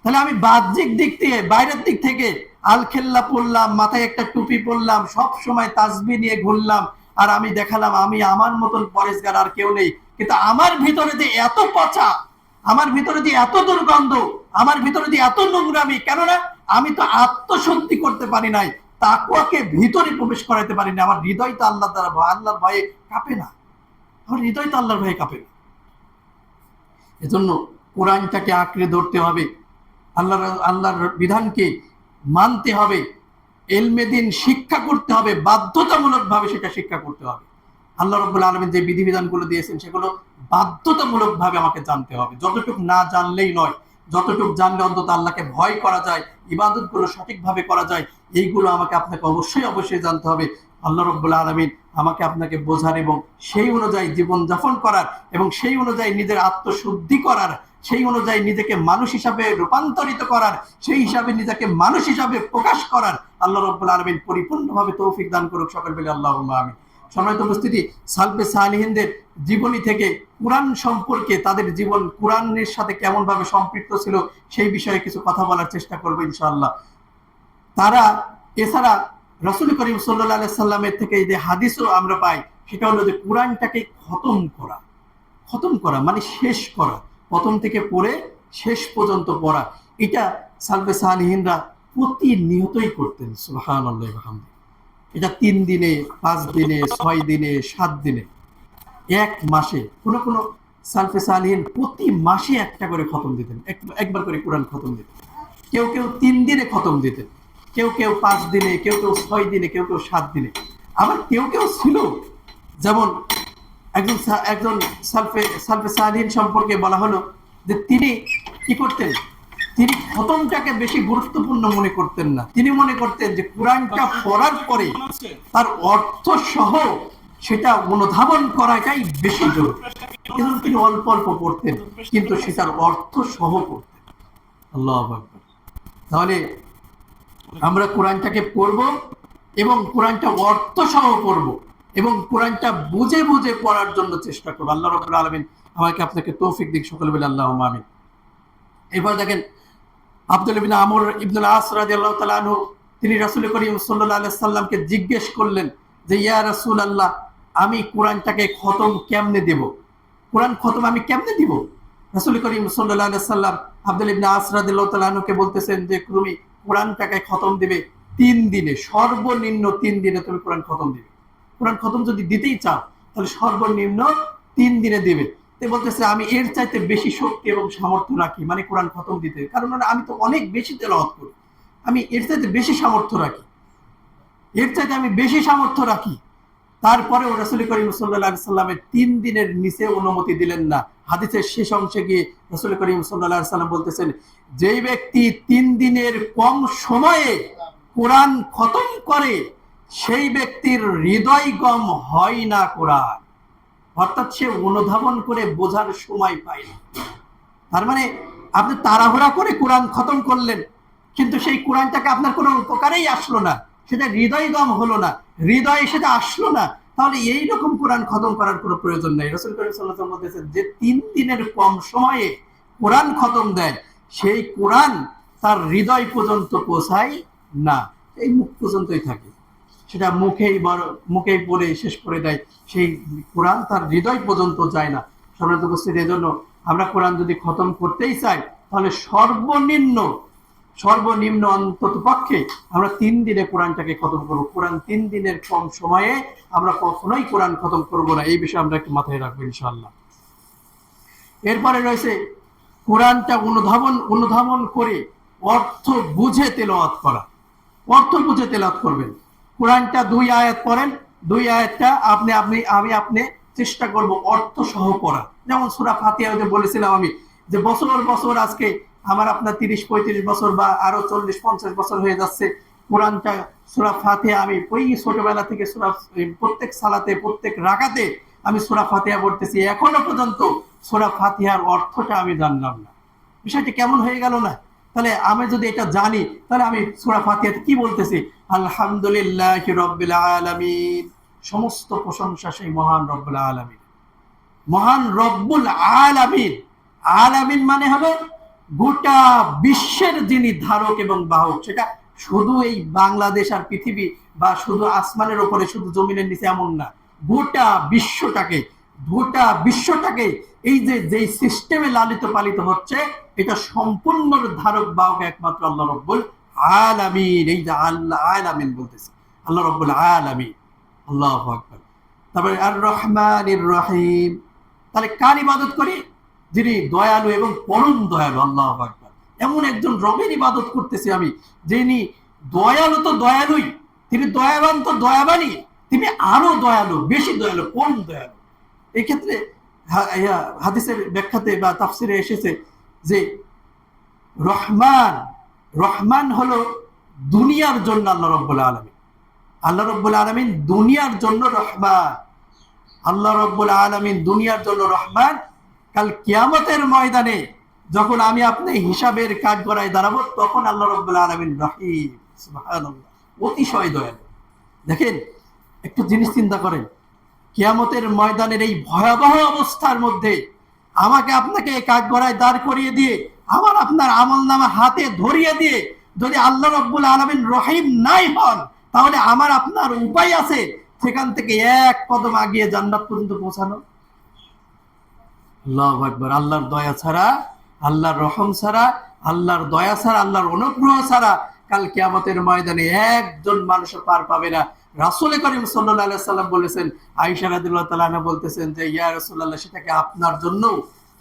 তাহলে আমি বাহ্যিক দিক থেকে, বাইরের দিক থেকে আলখেল্লা পড়লাম, মাথায় একটা টুপি পরলাম, সব সময় তাসবিহ নিয়ে ঘুরলাম, আর আমি দেখালাম আমি আমার মতন পরেশগার আর কেউ নেই, কিন্তু আমার ভিতরে যে এত পচা, আমার ভিতরে যে এত দুর্গন্ধ, আমার ভিতরে যে এত নোংরামি, কেননা আমি তো আত্মশুদ্ধি করতে পারি নাই, তাকওয়াকে ভিতরে প্রবেশ করাতে পারি না। আমার হৃদয় তো আল্লাহ দ্বারা, আল্লাহর ভয়ে কাঁপে না, আমার হৃদয় তো আল্লাহর ভয়ে কাঁপে না। এজন্য কোরআনটাকে আঁকড়ে ধরতে হবে, আল্লাহর বিধানকে মানতে হবে, ইলমে দ্বীন শিক্ষা করতে হবে, বাধ্যতামূলকভাবে সেটা শিক্ষা করতে হবে। আল্লাহ রাব্বুল আলামিন যে বিধিবিধানগুলো দিয়েছেন, সেগুলো বাধ্যতামূলকভাবে আমাকে জানতে হবে। যতটুকু না জানলেই নয়, যতটুকু জানলে অন্তত আল্লাহকে ভয় করা যায়, ইবাদতগুলো সঠিকভাবে করা যায়, এইগুলো আমাকে আপনাকে অবশ্যই অবশ্যই জানতে হবে। আল্লাহ রাব্বুল আলামিন আমাকে আপনাকে বোঝার এবং সেই অনুযায়ী জীবন যাপন করার, এবং সেই অনুযায়ী নিজের আত্মশুদ্ধি করার, সেই অনুযায়ী নিজেকে মানুষ হিসাবে রূপান্তরিত করার, সেই হিসাবে নিজেকে মানুষ হিসাবে প্রকাশ করার আল্লাহ রাব্বুল আলামিন পরিপূর্ণভাবে তৌফিক দান করুক, সকল বলে আল্লাহুম্মা আমিন। সম্মানিত উপস্থিতি, সালফে সালিহিনদের জীবনী থেকে কুরআন সম্পর্কে, তাদের জীবন কুরআনের সাথে কেমন ভাবে সম্পৃক্ত ছিল, সেই বিষয়ে কিছু কথা বলার চেষ্টা করবো ইনশাআল্লাহ। তারা এছাড়া রাসূল করিম সাল্লাল্লাহু আলাইহি সাল্লামের থেকে যে হাদিসও আমরা পাই, সেটা হলো যে কুরআনটাকে খতম করা মানে শেষ করা, প্রথম থেকে পড়ে শেষ পর্যন্ত পড়া। এটা সালফে সালিহিনরা প্রতিনিয়তই করতেন, সুবহানাল্লাহি ওয়া বিহামদিহি। এটা 3 দিনে, 5 দিনে, 6 দিনে, 7 দিনে, এক মাসে, কোন কোন সালফে সালিহিন প্রতি মাসে একটা করে খতম দিতেন, একবার করে কোরআন খতম দিতেন। কেউ কেউ 3 দিনে খতম দিতেন, কেউ কেউ 5 দিনে, কেউ কেউ 6 দিনে, কেউ কেউ 7 দিনে। আবার কেউ কেউ ছিল, যেমন একজন সালফে সালিহিন সম্পর্কে বলা হলো যে তিনি কি করতেন, তিনি খতমটাকে বেশি গুরুত্বপূর্ণ মনে করতেন না। তিনি মনে করতেন যে কোরআনটা পড়ার পরে তার অর্থ সহ সেটা অনুধাবন করাটাই বেশি জরুরি। এবং তিনি অল্প অল্প পড়তেন, কিন্তু সেটার অর্থ সহ পড়তেন। আল্লাহু আকবার। তাহলে আমরা কোরআনটাকে পড়ব এবং কোরআনটা অর্থ সহ পড়ব এবং কোরআনটা বুঝে বুঝে পড়ার জন্য চেষ্টা করব। আল্লাহ রাব্বুল আলামিন আমাকে আপনাকে তৌফিক দিক, সকলে বলে আল্লাহুম্মা আমিন। এবার দেখেন, আব্দুল্লাহ ইবনে আমর ইবনে আস রাদিয়াল্লাহু তাআলা আনহু, তিনি রাসূল করিম সাল্লাল্লাহু আলাইহি সাল্লামকে জিজ্ঞেস করলেন যে ইয়া রাসূলুল্লাহ, আমি কোরআনটাকে খতম কেমনে দেব, কোরআন খতম আমি কেমনে দিব? রাসূল করিম সাল্লাল্লাহু আলাইহি সাল্লাম আব্দুল্লাহ ইবনে আস রাদিয়াল্লাহু তাআলা আনহুকে বলতেছেন যে তুমি কোরআনটাকে খতম দিবে 3 দিনে, সর্বনিম্ন 3 দিনে তুমি কোরআন খতম দিবে। কোরআন খতম যদি দিতেই চাও তাহলে সর্বনিম্ন 3 দিনে দিবে। তে বলতেছে আমি এর চাইতে বেশি শক্তি এবং সামর্থ্য রাখি, মানে কোরআন খতম দিতে, কারণ আমি তো অনেক বেশি তেলাওয়াত করি, আমি এর চাইতে বেশি সামর্থ্য রাখি, এর চাইতে আমি বেশি সামর্থ্য রাখি। তারপরে রাসূল করিম সাল্লাল্লাহু আলাইহি সাল্লামের 3 দিনের নিচে অনুমতি দিলেন না। হাদিসের শেষ অংশে গিয়ে রাসূল করিম সাল্লাল্লাহু আলাইহি সাল্লাম বলতেছেন, যেই ব্যক্তি 3 দিনের কম সময়ে কোরআন খতম করে সেই ব্যক্তির হৃদয়গম হয় না কোরআন, অর্থাৎ সে অনুধাবন করে বোঝার সময় পায় না। তার মানে আপনি তাড়াহুড়া করে কোরআন খতম করলেন, কিন্তু সেই কোরআনটাকে আপনার কোনো উপকারেই আসলো না, সেটা হৃদয়গম হলো না, হৃদয়ে সেটা আসলো না, তাহলে এইরকম কোরআন খতম করার কোনো প্রয়োজন নাই। রাসূল করিম সাল্লাল্লাহু আলাইহি ওয়াসাল্লাম বলতেছেন যে 3 দিনের কম সময়ে কোরআন খতম দেয় সেই কোরআন তার হৃদয় পর্যন্ত পৌঁছায় না, এই মুখ পর্যন্তই থাকে, সেটা মুখেই পড়ে শেষ করে দেয়, সেই কোরআন তার হৃদয় পর্যন্ত যায় না। সম্মানিত উপস্থিতি, এজন্য আমরা কোরআন যদি খতম করতেই চাই তাহলে সর্বনিম্ন অন্তত পক্ষে আমরা 3 দিনে কোরআনটাকে খতম করব। কোরআন 3 দিনের কম সময়ে আমরা কখনোই কোরআন খতম করব না, এই বিষয়ে আমরা একটু মাথায় রাখবো ইনশাআল্লাহ। এরপরে রয়েছে কোরআনটা অনুধাবন করে অর্থ বুঝে তেলাওয়াত করা। অর্থ বুঝে তেলাওয়াত করবেন। কোরআনটা 2 আয়াত পড়েন, 2 আয়াতটা আপনি চেষ্টা করব অর্থ সহ পড়া। যেমন সূরা ফাতিহাতে বলেছিলাম আমি যে বছর আজকে আমার আপনার 30-35 বছর বা আরো 40-50 বছর হয়ে যাচ্ছে, কোরআনটা সূরা ফাতিহা আমি ওই ছোটবেলা থেকে প্রত্যেক সালাতে প্রত্যেক রাকাতে আমি সূরা ফাতিহা পড়তেছি, এখনো পর্যন্ত সূরা ফাতিহার অর্থটা আমি জানলাম না। বিষয়টা কেমন হয়ে গেল না? তাহলে আমি যদি এটা জানি তাহলে আমি সূরা ফাতিহাতে কি বলতেছি? আলহামদুলিল্লাহি রাব্বিল আলামিন, সমস্ত প্রশংসা সেই মহান রব্বুল আলামিন। মহান রব্বুল আলামিন, আলামিন মানে হলো গোটা বিশ্বের যিনি ধারক এবং বাহক, সেটা শুধু এই বাংলাদেশ আর পৃথিবী বা শুধু আসমানের উপরে শুধু জমিনের নিচে এমন না, গোটা বিশ্বটাকে এই যেই সিস্টেমে লালিত পালিত হচ্ছে এটা সম্পূর্ণ ধারক বাহক একমাত্র আল্লাহ রব্বুল আলামিন। এই যে আল্লাহ আলামিন বলতেছে, আল্লাহ রব্বুল আলামিন, আল্লাহু আকবার। তারপরে আর রহমানির রহিম, তাহলে কার ইবাদত করি? যিনি দয়ালু এবং পরম দয়ালু, আল্লাহু আকবার। এমন একজন রবের ইবাদত করতেছি আমি, যিনি দয়ালু তো দয়ালুই, তিনি দয়াবান তো দয়াবানই, তিনি আরো দয়ালু, বেশি দয়ালু, পরম দয়ালু। এই ক্ষেত্রে হাদিসের ব্যাখ্যাতে বা তাফসিরে এসেছে যে রহমান হলো দুনিয়ার জন্য আল্লাহ রব্বুল আলামিন। আল্লাহ রব্বুল আলামিন দুনিয়ার জন্য রহমান, আল্লাহ রব্বুল আলামিন দুনিয়ার জন্য রহমান। কাল কিয়ামতের ময়দানে যখন আমি আপনি হিসাবের কাঠগড়ায় দাঁড়াবো তখন আল্লাহ রব্বুল আলামিন রহিম, সুবহানাল্লাহ, অতিশয় দয়ালু। দেখেন, একটু জিনিস চিন্তা করেন, কিয়ামতের ময়দানের এই ভয়াবহ অবস্থার মধ্যে আমাকে আপনাকে কাঠগড়ায় দাঁড় করিয়ে দিয়ে আমার আপনার আমলনামা হাতে ধরিয়ে দিয়ে যদি আল্লাহ রব্বুল আলামিন রহিম নাই হন তাহলে আমার আপনার উপায় আছে সেখান থেকে এক কদম আগিয়ে জান্নাত পর্যন্ত পৌঁছানো? আল্লাহু আকবার। আল্লাহর দয়া ছাড়া, আল্লাহর রহম ছাড়া, আল্লাহর দয়া ছাড়া, আল্লাহর অনুগ্রহ ছাড়া কাল কিয়ামতের ময়দানে একজন মানুষ পার পাবে না। রাসূল করিম সাল্লাল্লাহু আলাইহি সাল্লাম বলেছেন, আয়েশা রাদিয়াল্লাহু তাআলা আনহা বলতেছেন যে ইয়া রাসূলুল্লাহ, সেটা কি আপনার জন্য?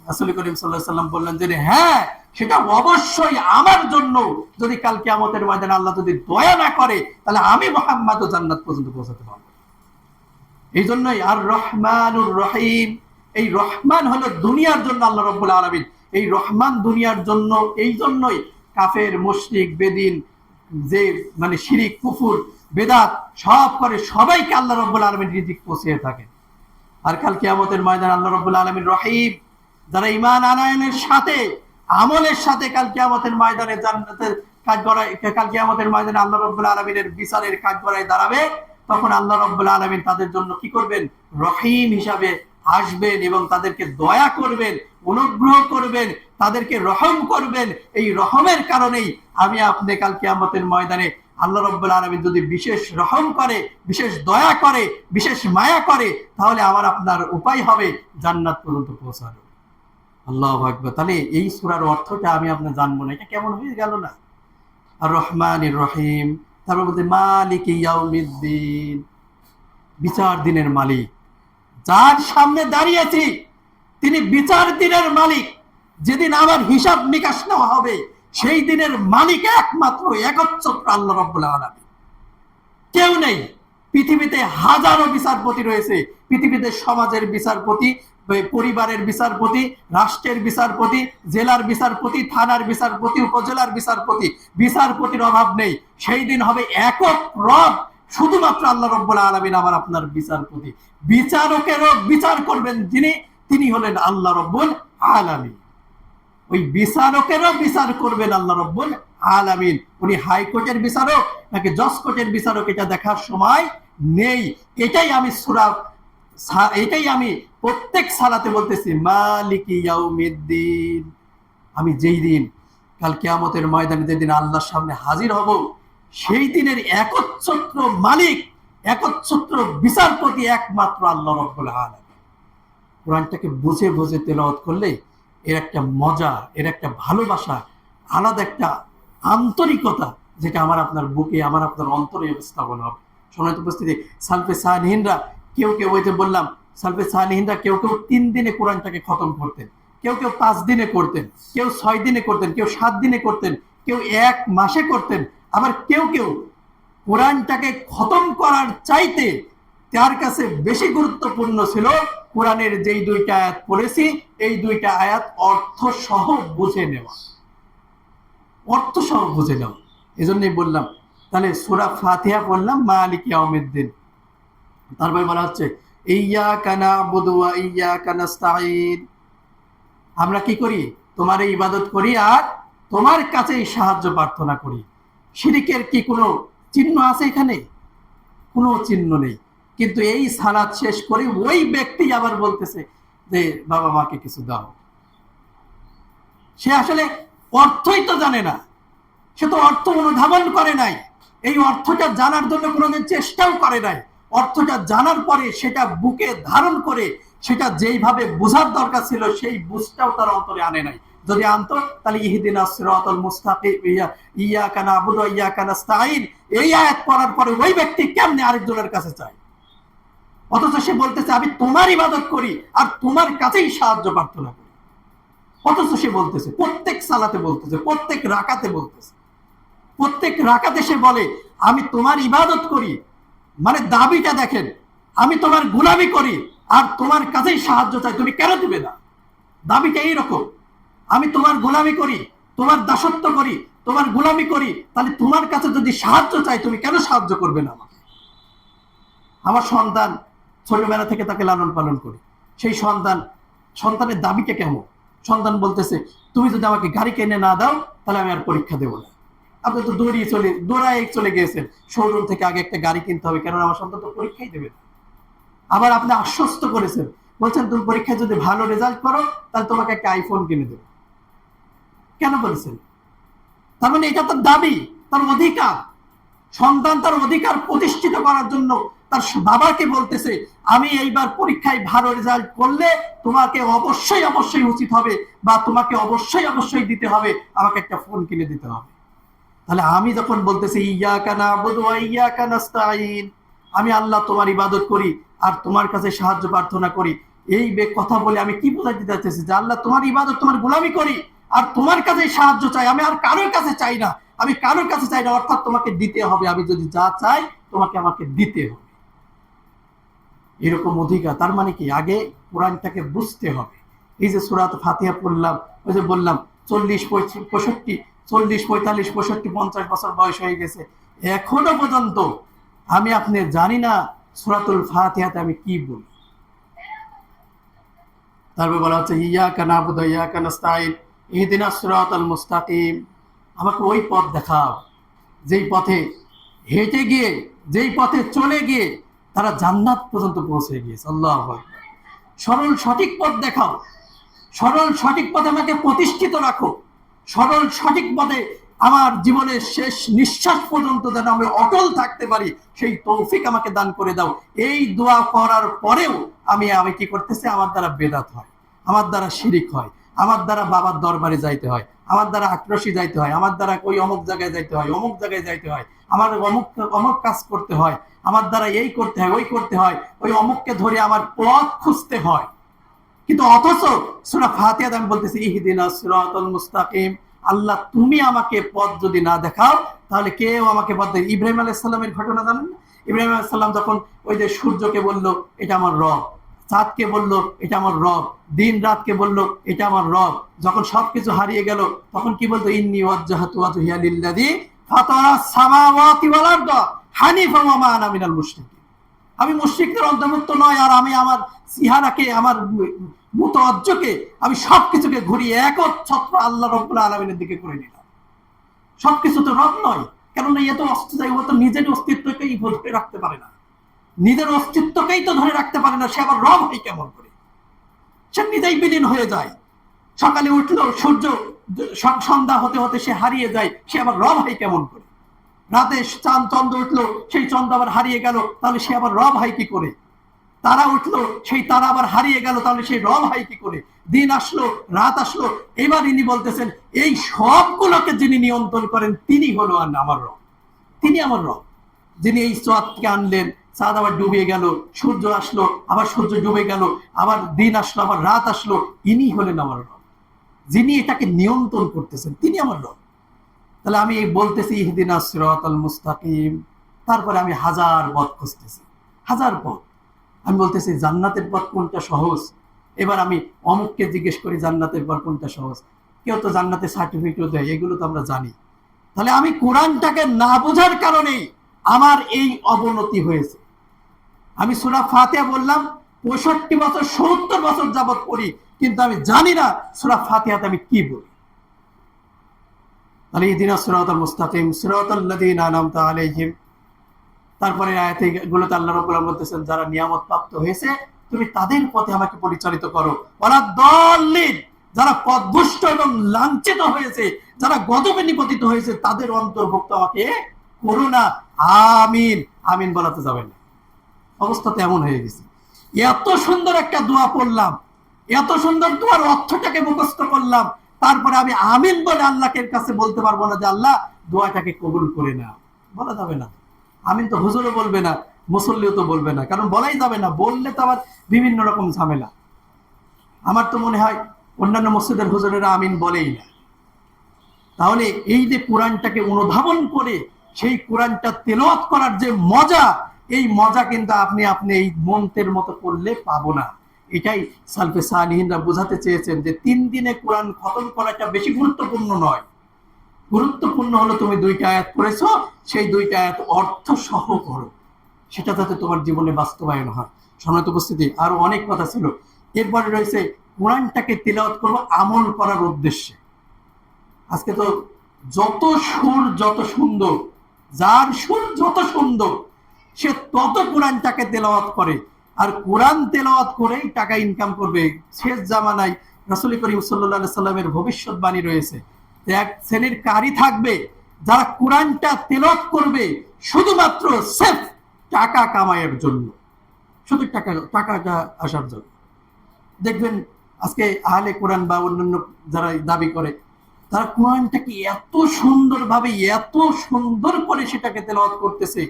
রাসূল করিম সাল্লাল্লাহু আলাইহি সাল্লাম বললেন যে হ্যাঁ, সেটা অবশ্যই আমার জন্য। যদি কাল কিয়ামতের ময়দানে আল্লাহ যদি দয়া না করে তাহলে আমি মুহাম্মদও জান্নাত পর্যন্ত পৌঁছাতে পারবো। এই জন্যই আর রহমানুর রহিম, এই রহমান হলো দুনিয়ার জন্য আল্লাহ রব্বুল আলামিন। এই রহমান দুনিয়ার জন্য, এই জন্যই কাফের, মুশরিক, বেদিন, যে মানে শিরিক, কুফর, বেদাত সব করে সবাইকে আল্লাহ রব্বুল আলামিন রিজিক পৌঁছিয়ে থাকেন। আর কাল কিয়ামতের ময়দানে আল্লাহ রব্বুল আলামিন রহিম, যারা ঈমান আনয়নের সাথে আমলের সাথে কাল কিয়ামতের ময়দানে জান্নাতের কাঠগড়ায়, কাল কিয়ামতের ময়দানে আল্লাহ রব্বুল আলামিনের বিচারের কাঠগড়ায় দাঁড়াবে, তখন আল্লাহ রব্বুল আলামিন তাদের জন্য কি করবেন? রহিম হিসাবে আসবেন এবং তাদেরকে দয়া করবেন, অনুগ্রহ করবেন, তাদেরকে রহম করবেন। এই রহমের কারণেই আমি আপনি কাল কিয়ামতের ময়দানে আল্লাহ রাব্বুল আলামিন যদি বিশেষ রহম করে, বিশেষ দয়া করে, বিশেষ মায়া করে, তাহলে আমার আপনার উপায় হবে জান্নাত পর্যন্ত পৌঁছানো। আল্লাহু আকবার। তাহলে এই সূরার অর্থটা আমি আপনি জানবো না, এটা কেমন হয়ে গেল না? আর রহমানির রহিম, তারপর বলতে মালিক ইয়াউমিদ্দিন, বিচার দিনের মালিক। যার সামনে দাঁড়িয়েছি তিনি বিচার দিনের মালিক। যেদিন আমার হিসাব নিকাশ নেওয়া হবে, সেই দিনের মালিক একমাত্র একচ্ছত্র আল্লাহ রাব্বুল আলামিন, কেউ নেই। পৃথিবীতে হাজারো বিচারপতি রয়েছে, পৃথিবীতে সমাজের বিচারপতি, পরিবারের বিচারপতি, রাষ্ট্রের বিচারপতি, জেলার বিচারপতি, থানার বিচারপতি, উপজেলার বিচারপতি, বিচারপতির অভাব নেই। সেই দিন হবে একক রব, শুধুমাত্র আল্লাহ রাব্বুল আলামিন আমার আপনার বিচারপতি। বিচারকেরও বিচার করবেন যিনি, তিনি হলেন আল্লাহ রাব্বুল আলামিন। ওই বিচারকেরও বিচার করবেন আল্লাহ রাব্বুল আলামিন। উনি হাইকোর্টের বিচারক নাকি জজ কোর্টের বিচারক এটা দেখার সময় নেই। এটাই আমি প্রত্যেক সালাতে বলতেছি, মালিকি ইয়াউমিদ্দিন। আমি যেই দিন কাল কিয়ামতের ময়দানে যেদিন আল্লাহর সামনে হাজির হব, সেই দিনের একচ্ছত্র মালিক, একচ্ছত্র বিচারপতি একমাত্র আল্লাহ রাব্বুল আলামিন। কোরআনটাকে বুঝে বুঝে তেলাওয়াত করলে এর একটা মজা, এর একটা ভালোবাসা, আলাদা একটা আন্তরিকতা, যেটা আমার আপনার বুকে, আমার আপনার অন্তরে উপস্থাপন হবে। সম্মানিত উপস্থিতি, সালফে সালেহিনরা কেউ কেউ, ওই যে বললাম, সালফে সালেহিনরা কেউ কেউ 3 দিনে কোরআনটাকে খতম করতেন, কেউ কেউ 5 দিনে করতেন, কেউ 6 দিনে করতেন, কেউ 7 দিনে করতেন, কেউ 1 মাসে করতেন। আবার কেউ কেউ কোরআনটাকে খতম করার চাইতে তার কাছে বেশি গুরুত্বপূর্ণ ছিল কোরআনের যেই 2টা আয়াত পড়েছি, এই 2টা আয়াত অর্থ সহ বুঝে নেওয়া, অর্থ সহ বুঝে নেওয়া। এজন্যই বললাম, তাহলে সূরা ফাতিহা পড়লাম মালিক ইয়াউমিদ্দিন, তারপরে বলা হচ্ছে ইয়্যাকা না'বুদু ওয়া ইয়্যাকা নাস্তাঈন। আমরা কি করি? তোমার ইবাদত করি আর তোমার কাছেই সাহায্য প্রার্থনা করি। শিরকের কি কোনো চিহ্ন আছে এখানে? কোনো চিহ্ন নেই। কিন্তু এই সালাত শেষ করে ওই ব্যক্তি আবার বলতেছে যে বাবা মাকে কিছু দাও। সে আসলে অর্থই তো জানে না, সে তো অর্থ অনুধাবন করে নাই, এই অর্থটা জানার জন্য কোনোদিন চেষ্টাও করে নাই। অর্থটা জানার পরে সেটা বুকে ধারণ করে সেটা যেইভাবে বোঝার দরকার ছিল সেই বুঝটাও তার অন্তরে আনে নাই। যদি আনতো তাহলে ইহদিনাস সিরাতাল মুস্তাকিম, ইয়্যাকা না'বুদু ওয়া ইয়্যাকা নাস্তাঈন, এই আয়াত পড়ার পরে ওই ব্যক্তি কেমনে আরেকজনের কাছে চায়? অথচ সে বলতেছে আমি তোমার ইবাদত করি আর তোমার কাছেই সাহায্য প্রার্থনা করি। অথচ সে বলতেছে, প্রত্যেক সালাতে বলতেছে, প্রত্যেক রাকাতে বলতেছে, প্রত্যেক রাকাতে সে বলে আমি তোমার ইবাদত করি। মানে দাবিটা দেখেন, আমি তোমার গোলামি করি আর তোমার কাছেই সাহায্য চাই, তুমি কেন দিবে না? দাবিটা এইরকম, আমি তোমার গোলামি করি, তোমার দাসত্ব করি, তোমার গোলামি করি, তাহলে তোমার কাছে যদি সাহায্য চাই তুমি কেন সাহায্য করবে না আমাকে? আমার সন্তান, ছোটবেলা থেকে তাকে লালন পালন করি, সেই সন্তানের দাবিটা কেমন? সন্তান বলতেছে তুমি যদি আমাকে গাড়ি কিনে না দাও তাহলে আমি আর পরীক্ষা দেবো না। আপনি তো দৌড়ায় চলে গিয়েছেন শোরুম থেকে, আগে একটা গাড়ি কিনতে হবে, কেননা আমার সন্তান তো পরীক্ষাই দেবে না। আবার আপনি আশ্বস্ত করেছেন, বলছেন তুমি পরীক্ষায় যদি ভালো রেজাল্ট করো তাহলে তোমাকে একটা আইফোন কিনে দেবো। কেন বলেছেন? তার মানে এটা তার দাবি, তার অধিকার। সন্তান তার অধিকার প্রতিষ্ঠিত করার জন্য তার বাবাকে বলতেছে আমি এইবার পরীক্ষায় ভালো রেজাল্ট করলে তোমাকে অবশ্যই অবশ্যই উচিত হবে বা তোমাকে অবশ্যই অবশ্যই দিতে হবে, আমাকে একটা ফোন কিনে দিতে হবে। তাহলে আমি যখন বলতেছি ইয়্যাকা না'বুদু ওয়া ইয়্যাকা নাস্তাঈন, আমি আল্লাহ তোমার ইবাদত করি আর তোমার কাছে সাহায্য প্রার্থনা করি, এই কথা বলে আমি কি বোঝাতে চাইতেছি? যে আল্লাহ তোমার ইবাদত, তোমার গোলামি করি আর তোমার কাছে সাহায্য চাই, আমি আর কারোর কাছে চাই না, আমি কারোর কাছে চাই না, অর্থাৎ তোমাকে দিতে হবে, আমি যদি যা চাই তোমাকে আমাকে দিতে হবে, এরকম অধিকার। তার মানে কি? আগে কোরআনটাকে বুঝতে হবে। এই যে সূরা ফাতিহা পড়লাম, ওই যে বললাম 40, 45, 50 বছর বয়স হয়ে গেছে, এখনো পর্যন্ত আমি আপনি জানি না সূরাতুল ফাতিহাতে আমি কি বলি। তারপর বলা হচ্ছে ইয়্যাকা না'বুদু ওয়া ইয়্যাকা নাস্তাঈন ইহদিনাস সিরাতাল মুস্তাকিম, আমাকে ওই পথ দেখাও যেই পথে হেঁটে গিয়ে, যেই পথে চলে গিয়ে তারা জান্নাত পর্যন্ত পৌঁছে গিয়েছে। আল্লাহু আকবার। সরল সঠিক পথ দেখাও, সরল সঠিক পথে আমাকে প্রতিষ্ঠিত রাখো, সরল সঠিক পথে আমার জীবনের শেষ নিঃশ্বাস পর্যন্ত যেন আমি অটল থাকতে পারি, সেই তৌফিক আমাকে দান করে দাও। এই দোয়া করার পরেও আমি কি করতেছি, আমার দ্বারা বেদাত হয়, আমার দ্বারা শিরিক হয়, আমার দ্বারা বাবার দরবারে যাইতে হয়, আমার দ্বারা আক্রোশী যাইতে হয়, আমার দ্বারা ওই অমুক জায়গায় যাইতে হয়, অমুক জায়গায় যাইতে হয়, আমার অমুক অমুক কাজ করতে হয়, আমার দ্বারা এই করতে হয়, ওই করতে হয়, ওই অমুককে ধরে আমার পথ খুঁজতে হয়। কিন্তু অথচ সূরা ফাতিহাতে আমি বলতেছি ইহদিনাস সিরাতাল মুস্তাকিম, আল্লাহ তুমি আমাকে পথ যদি না দেখাও তাহলে কেউ আমাকে পথ দেয়। ইব্রাহিম আলাইহিস সালামের ঘটনা জানেন না? ইব্রাহিম আলাইহিস সালাম যখন ওই যে সূর্যকে বলল এটা আমার রব, চাঁদকে বলল এটা আমার রব, দিন রাতকে বলল এটা আমার রব, যখন সবকিছু হারিয়ে গেল তখন কি বলতো, ইন্নী ওয়াজ্জাহাতু ওয়াজহিয়া লিল্লাযী ফাতারাস সামাওয়াতি ওয়াল আরদা হানিফাও ওয়া মা আনা মিনাল মুশরিকিন। আমি মুশরিকদের অন্তর্ভুক্ত নয়, আর আমি আমার সিহারাকে, আমার মুতাওয়াজ্জকে, আমি সবকিছুকে ঘুরিয়ে একচ্ছত্র আল্লাহ রাব্বুল আলামিনের দিকে করে নিলাম। সবকিছু তো রব নয়, কেননা এ তো অস্তিত্ব, ও তো নিজের অস্তিত্বকেই ধরে রাখতে পারে না, নিজের অস্তিত্বকেই তো ধরে রাখতে পারে না, সে আবার রব হয় কেমন করে? সে নিজেই বিলীন হয়ে যায়। সকালে উঠলো সূর্য, সন্ধ্যা হতে হতে সে হারিয়ে যায়, সে আবার রব হয় কেমন করে? রাতে চাঁদ চন্দ্র উঠলো, সেই চন্দ্র আবার হারিয়ে গেল, তাহলে সে আবার রব হয় কি করে? তারা উঠলো, সেই তারা আবার হারিয়ে গেল, তাহলে সেই রব হয় কি করে? দিন আসলো, রাত আসলো, এবার ইনি বলতেছেন এই সবগুলোকে যিনি নিয়ন্ত্রণ করেন তিনি হলো আমার রব, তিনি আমার রব। যিনি এই চাঁদকে আনলেন, চাঁদ আবার ডুবে গেল, সূর্য আসলো, আবার সূর্য ডুবে গেল, আবার দিন আসলো, আবার রাত আসলো, ইনি হলেন আমার রব। যিনি এটাকে নিয়ন্ত্রণ করতেছেন তিনি আমার রব। তাহলে আমি বলতেছি ইহদিনাস সিরাতাল মুস্তাকিম, তারপরে আমি হাজার পথ খুঁজতেছি, হাজার পথ। আমি বলতেছি জান্নাতের পথ কোনটা সহজ, এবার আমি অমুককে জিজ্ঞেস করি জান্নাতের পথ কোনটা সহজ। কেউ তো জান্নাতের সার্টিফিকেট দেয়, এগুলো তো আমরা জানি। তাহলে আমি কোরআনটাকে না বোঝার কারণে আমার এই অবনতি হয়েছে। আমি সূরা ফাতিহা বললাম 65 বছর 70 বছর যাবত পড়ি, কিন্তু আমি জানি না সূরা ফাতিহাতে আমি কি বলি। তাহলে ইহদিনাস সিরাতাল মুস্তাকিম সিরাতাল লাযীনা আনআমতা আলাইহিম, তারপরে আয়াতে গুলোতে আল্লাহ রাব্বুল আলামিন বলতেছেন যারা নিয়ামত প্রাপ্ত হয়েছে তুমি তাদের পথে আমাকে পরিচালিত করো, ওয়ালা দাল্লিন, যারা পথভ্রষ্ট এবং লাঞ্ছিত হয়েছে, যারা গজবে নিপতিত হয়েছে তাদের অন্তর্ভুক্ত আমাকে করো না। আমিন, আমিন বলাতে যাবে না। অবস্থা তেমন হয়ে গেছে। এত সুন্দর একটা দোয়া পড়লাম, এত সুন্দর দোয়ার অর্থটাকে মুখস্থ করলাম, তারপরে আমি আমিন বলে আল্লাহকে কাছে বলতে পারবো না যে আল্লাহ দোয়াটাকে কবুল করে না, বলা যাবে না। আমিন তো হুজুরও বলবে না, মুসল্লিও তো বলবে না, কারণ বলাই যাবে না, বললে তো আবার বিভিন্ন রকম ঝামেলা। আমার তো মনে হয় অন্যান্য মসজিদের হুজুরেরা আমিন বলেই না। তাহলে এই যে কোরআনটাকে অনুধাবন করে সেই কোরআনটা তেলাওয়াত করার যে মজা, এই মজা কিন্তু আপনি এই মন্ত্রের মতো করলে পাবো না। এটাই সালফে সালিহিনরা বোঝাতে চেয়েছেন যে 3 দিনে কোরআন খতম করাটা বেশি গুরুত্বপূর্ণ নয়। গুরুত্বপূর্ণ হলো তুমি 2টা আয়াত পড়েছো, সেই 2টা আয়াত অর্থ সহ করো, সেটা যাতে তোমার জীবনে বাস্তবায়ন হয়। সম্মানিত উপস্থিতি, আরো অনেক কথা ছিল। এরপরে রয়েছে কোরআনটাকে তেলাওয়াত করবো আমল করার উদ্দেশ্যে। আজকে তো যত সুর যত সুন্দর, যার সুর যত সুন্দর সে তত কোরআনটাকে তেলাওয়াত করে, আর কোরআন তেলাওয়াত করেই টাকা ইনকাম করবে। শেষ জামানায় রাসূল করিম সাল্লাল্লাহু আলাইহি সাল্লামের ভবিষ্যৎবাণী রয়েছে, এক শ্রেণীর কারি থাকবে যারা কোরআনটা তেলাওয়াত করবে শুধুমাত্র সেফ টাকা কামাইয়ের জন্য, শুধু টাকাটা আসার জন্য। দেখবেন আজকে আহলে কোরআন বা অন্যান্য যারা দাবি করে তারা কোরআনটাকে এত সুন্দরভাবে এত সুন্দর করে সেটাকে তেলাওয়াত করতেছে,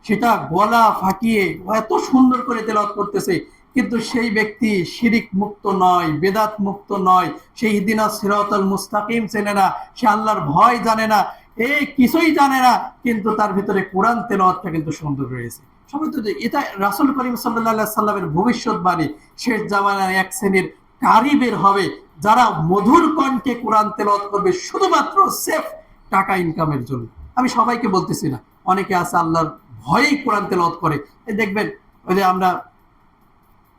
সেটা গলা ফাঁকিয়ে এত সুন্দর করে তেলাওয়াত করতেছে, কিন্তু সেই ব্যক্তি শিরিক মুক্ত নয়, বেদাত মুক্ত নয়, সেই ইহদিনাস সিরাতাল মুস্তাকিম চেনে না, সে আল্লাহর ভয় জানে না, কিছুই জানে না, কিন্তু তার ভিতরে কোরআন তেলাওয়াতটা কিন্তু সুন্দর রয়েছে। সবাই তো এটা রাসূল করিম সাল্লাল্লাহু আলাইহি সাল্লামের ভবিষ্যৎবাণী। শেষ জামানায় এক শ্রেণীর কারি বের হবে যারা মধুর কণ্ঠে কোরআন তেলাওয়াত করবে শুধুমাত্র সেফ টাকা ইনকামের জন্য। আমি সবাইকে বলতেছি না, অনেকে আছে আল্লাহর ভয়েই কোরআন তেলাওয়াত করে। দেখবেন ওই যে আমরা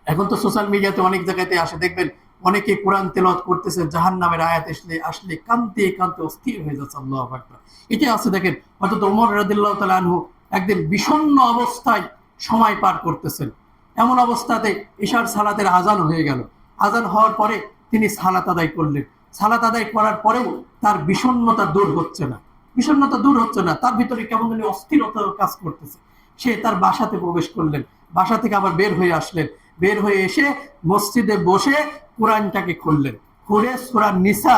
এখন তো সোশ্যাল মিডিয়াতে অনেক জায়গাতে আসে, দেখবেন অনেকে কোরআন তেলাওয়াত করতেছে, জাহান্নামের আয়াত আসলে কাঁদতে কাঁদতে অস্থির হয়ে যাচ্ছে। আল্লাহু আকবার। এটা আছে দেখেন, হযরত ওমর রাদিয়াল্লাহু তাআলা আনহু একদিন বিষণ্ণ অবস্থায় সময় পার করতেছেন, এমন অবস্থাতে ইশার সালাতের আজান হয়ে গেল। আজান হওয়ার পরে তিনি সালাত আদায় করলেন। সালাত আদায় করার পরেও তার বিষণ্ণতা দূর হচ্ছে না, বিষণ্ণতা দূর হচ্ছে না, তার ভিতরে কেমন জানি অস্থিরতা কাজ করতেছে। সে তার বাসাতে প্রবেশ করলেন, বাসা থেকে আবার বের হয়ে আসলেন, বের হয়ে এসে মসজিদে বসে কোরআনটাকে খুললেন, খুলে সূরা নিসা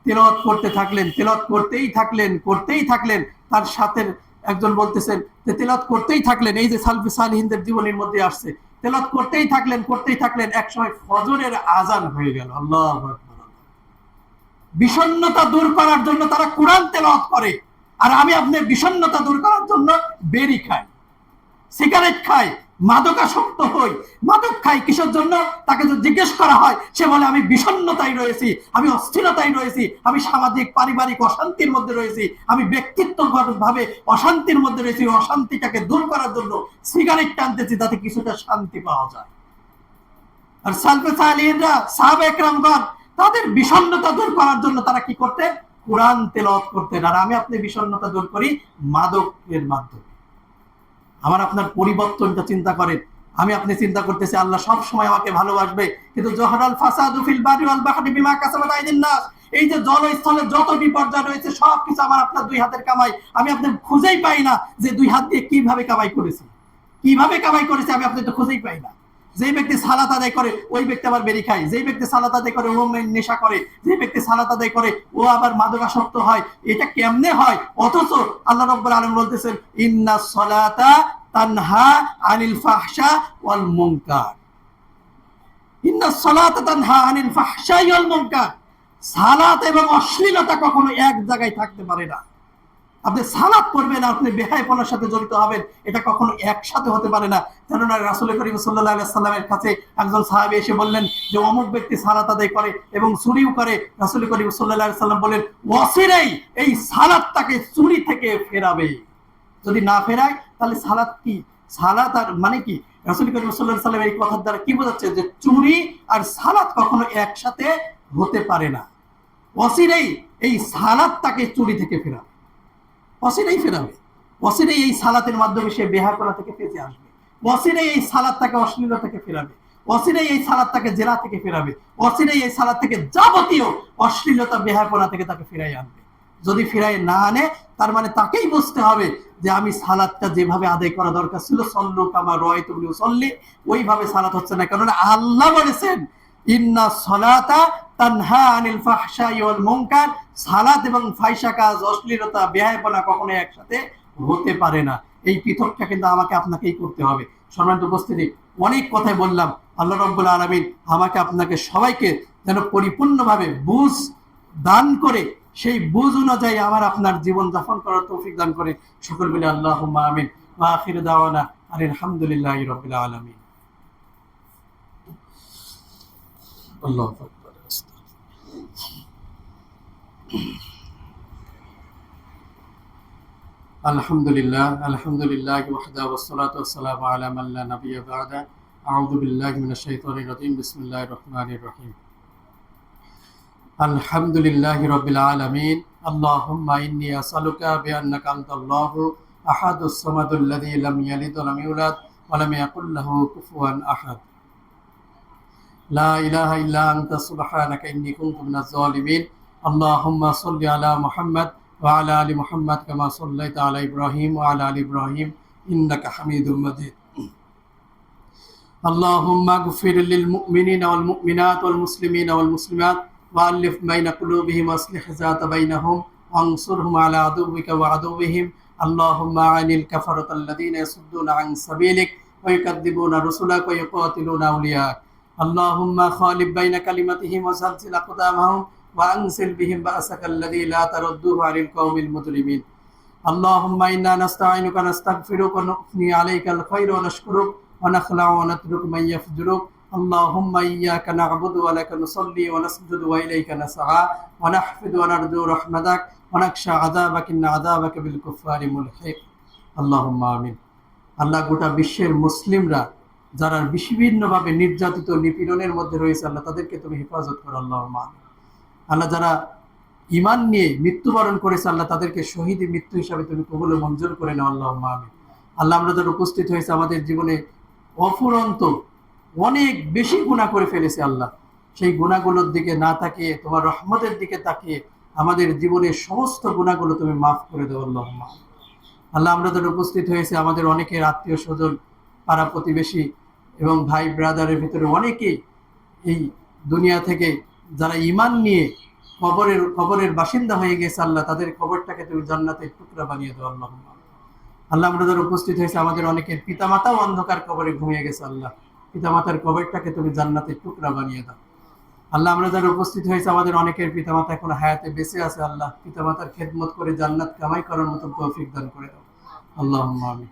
তেলাওয়াত করতে থাকলেন, তেলাওয়াত করতেই থাকলেন। তার সাথে একজন বলতেছেন যে তেলাওয়াত করতেই থাকলেন, এই যে সালফে সালিহিনদের জীবনের মধ্যে আসছে, তেলাওয়াত করতেই থাকলেন। একসময় ফজরের আজান হয়ে গেল। আল্লাহু আকবার। বিষণ্ণতা দূর করার জন্য তারা কোরআন তেলাওয়াত করে, আর আমি আপনি বিষণ্ণতা দূর করার জন্য বেরি খাই, সিগারেট খাই, মাদকাসক্ত হই। মাদক খাই কিসের জন্য? তাকে যদি জিজ্ঞেস করা হয়, সে বলে আমি বিষণ্ণতায় রয়েছি, আমি অস্থিরতায় রয়েছি, আমি সামাজিক পারিবারিক অশান্তির মধ্যে রয়েছি, আমি ব্যক্তিত্বগতভাবে অশান্তির মধ্যে রয়েছি। অশান্তিটাকে দূর করার জন্য সিগারেট টানতেছি, যাতে কিছুটা শান্তি পাওয়া যায়। আর সালফে সালিহিনরা, সাহাবা একরামগণ, তাদের বিষণ্ণতা দূর করার জন্য তারা কি করতেন? কোরআন তেলাওয়াত করতেন। আর আমি আপনি বিষণ্ণতা দূর করি মাদকের মাধ্যমে। আমার আপনার পরিবর্তনটা চিন্তা করেন। আমি আপনি চিন্তা করতেছি আল্লাহ সব সময় আমাকে ভালোবাসবে, কিন্তু জহরাল ফাসাদু ফিল বারি ওয়াল বাহরি বিমা কাসাবাত আইদিন নাস, এই যে জলস্থলে যত বিপর্যয় রয়েছে সবকিছু আমার আপনার দুই হাতের কামাই। আমি আপনি খুঁজেই পাই না যে দুই হাত দিয়ে কিভাবে কামাই করেছি, আমি আপনি তো খুঁজেই পাই না। যে ব্যক্তি সালাত আদায় করে ওই ব্যক্তি আবার বেরি খায়, যে ব্যক্তি সালাত আদায় করে ও নেশা করে, যে ব্যক্তি সালাত আদায় করে ও আবার মাদকাসক্ত হয়। এটা কেমনে হয়? অথচ আল্লাহ রাব্বুল আলামিন বলতেছেন ইন্নাস সালাতা তানহা আনিল ফাহশা ওয়াল মুনকার। ইন্নাস সালাতা তানহা আনিল ফাহশা ওয়াল মুনকার। সালাত এবং অশ্লীলতা কখনো এক জায়গায় থাকতে পারে না। আপনি সালাত করবেন, আপনি বেহায়াপনার সাথে জড়িত হবেন, এটা কখনো একসাথে হতে পারে না। কেননা রাসূল করিম সাল্লাল্লাহু আলাইহি ওয়াসাল্লামের কাছে একজন সাহাবী এসে বললেন যে অমুক ব্যক্তি সালাত আদায় করে এবং চুরিও করে। রাসূল করিম সাল্লাল্লাহু আলাইহি ওয়াসাল্লাম বলেন ওয়াসিরাই এই সালাতটাকে চুরি থেকে ফেরাবে। যদি না ফেরায় তাহলে সালাত কি? সালাত আর মানে কি? রাসূল করিম সাল্লাল্লাহু আলাইহি ওয়াসাল্লাম এই কথার দ্বারা কি বোঝাচ্ছে? যে চুরি আর সালাত কখনো একসাথে হতে পারে না। ওয়াসিরাই এই সালাতটাকে চুরি থেকে ফেরাবে, অসিরেই ফেরাবে। অসিরেই এই সালাতের মাধ্যমে সে বেহায়াপনা থেকে বেঁচে আসবে। অসিরেই এই সালাত তাকে অশ্লীলতা থেকে ফেরাবে। অসিরেই এই সালাত তাকে জেলা থেকে ফেরাবে। অসিরেই এই সালাত থেকে যাবতীয় অশ্লীলতা বেহায়াপনা থেকে তাকে ফিরাই আনবে। যদি ফিরাই না আনে, তার মানে তাকেই বুঝতে হবে যে আমি সালাতটা যেভাবে আদায় করা দরকার ছিল, সল্লু কামা রাআইতুমুনি উসাল্লি, ওইভাবে সালাত হচ্ছে না। কারণ আল্লাহ বলেছেন ইন্না সলাতা তানহা আনিল ফাহশাই ওয়াল মুনকার। সালাত এবং ফাহিশা কাজ, অশ্লীলতা, বেহায়াপনা কখনো একসাথে হতে পারে না। এই পৃথকটা কিন্তু আমাকে আপনাকেই করতে হবে। সম্মানিত উপস্থিতি, অনেক কথাই বললাম। আল্লাহ রাব্বুল আলামিন আমাকে আপনাকে সবাইকে যেন পরিপূর্ণভাবে বুঝ দান করে সেই বুঝ অনুযায়ী আমার আপনার জীবন যাপন করার তৌফিক দান করে। সকল বলে আল্লাহুম্মা আমিন। ওয়া আখিরু দাওয়ানা আলহামদুলিল্লাহি রাব্বিল আলামিন। আল্লাহু আকবার। আলহামদুলিল্লাহ ওয়াহদা ওয়াসসালাতু ওয়াসসালামু আলা মান লা নাবিয়্যা বা'দা। আউযু বিল্লাহি মিনাশ শাইতানির রাজীম। বিসমিল্লাহির রহমানির রহিম। আলহামদুলিল্লাহি রাব্বিল আলামিন। আল্লাহুম্মা ইন্নী আসআলুকা বিআন্নাকা আনতাল্লাহু আহাদুস সামাদুল্লাযী লাম ইয়ালিদ ওয়া লাম ইউলাদ ওয়া লাম ইয়াকুল লাহু কুফুওয়ান আহাদ। লা ইলাহা ইল্লা আনতা সুবহানাকা ইন্নী কুনতু মিনাজ জালিমিন। আল্লাহুম্মা সাল্লি আলা মুহাম্মাদ ওয়া আলা আলি মুহাম্মাদ কামা সাল্লাইতা আলা ইব্রাহিম ওয়া আলা আলি ইব্রাহিম ইন্নাকা হামিদুম মাজিদ। আল্লাহুম্মা গফির লিল মুমিনিনা ওয়াল মুমিনাত ওয়াল মুসলিমিনা ওয়াল মুসলিমাত ওয়া আলিফ বাইনা কুলুবিহিম ওয়া আসলিহ যাতা বাইনাহুম ওয়ানসুরহুম আলা আদুওয়িকা ওয়া আদুওয়িহিম। আল্লাহুম্মা আনিল কাফারাতাল্লাযীনা ইয়াসুদ্দুনা আন সাবিলিক ওয়া ইউকাযযিবুনা রাসূলাক ওয়া ইউকাতিলুনা আউলিয়াক। আল্লাহুম্মা খালিফ বাইনা কালিমাতিহিম ওয়া যালজিল আকদামাহুম ওয়া আনজিল বিহিম বা'সাকাল্লাযী লা তারুদ্দুহু আনিল কওমিল মুজরিমিন। আল্লাহুম্মা ইন্না নাস্তাঈনুকা নাস্তাগফিরুকা ওয়া নুথনি আলাইকাল খায়রা ওয়া নাশকুরুক ওয়া নাখলা'ু ওয়া নাতরুকু মান ইয়াফজুরুক। আল্লাহুম্মা ইয়্যাকা না'বুদু ওয়া লাকা নুসাল্লি ওয়া নাসজুদু ওয়া ইলাইকা নাসআ ওয়া নাহফিদু ওয়া নারজু রাহমাতাক ওয়া নাখশা আযাবাকা ইন্না আযাবাকা বিল কুফফারি মুলহিক। আল্লাহুম্মা আমিন। আল্লাহ, গোটা বিশ্বের মুসলিমরা যারা বিভিন্নভাবে নির্যাতিত নিপীড়নের মধ্যে রয়েছে, আল্লাহ তাদেরকে তুমি হেফাজত করো। আল্লাহুম্মা আমিন। আল্লাহ, যারা ঈমান নিয়ে মৃত্যুবরণ করেছে, আল্লাহ তাদেরকে শহীদ মৃত্যু হিসাবে তুমি কবুল ও মঞ্জুর করে নাও। আল্লাহুম্মা আমিন। আল্লাহ, আমরা যারা উপস্থিত হয়েছে আমাদের জীবনে অফুরন্ত অনেক বেশি গুনাহ করে ফেলেছে। আল্লাহ, সেই গুনাহগুলোর দিকে না তাকিয়ে তোমার রহমতের দিকে তাকিয়ে আমাদের জীবনের সমস্ত গুনাহগুলো তুমি মাফ করে দাও আল্লাহুম্মা। আল্লাহ, আমরা যারা উপস্থিত হয়েছে আমাদের অনেকের আত্মীয় স্বজন, পাড়া প্রতিবেশী এবং ভাই ব্রাদারের ভিতরে অনেকেই এই দুনিয়া থেকে যারা ঈমান নিয়ে কবরের বাসিন্দা হয়ে গেছে আল্লাহ, তাদের কবরটাকে তুমি জান্নাতের টুকরা বানিয়ে দাও আল্লাহুম্মা। আল্লাহ, আমরা যারা উপস্থিত হয়েছে আমাদের অনেকের পিতামাতাও অন্ধকার কবরে ঘুমিয়ে গেছে আল্লাহ, পিতামাতার কবরটাকে তুমি জান্নাতের টুকরা বানিয়ে দাও আল্লাহ। আমরা যারা উপস্থিত হয়েছে আমাদের অনেকের পিতামাতা এখন হায়াতে বেঁচে আছে আল্লাহ, পিতামাতার খেদমত করে জান্নাত কামাই করার মতো তৌফিক দান করে দাও আল্লাহুম্মা আমিন।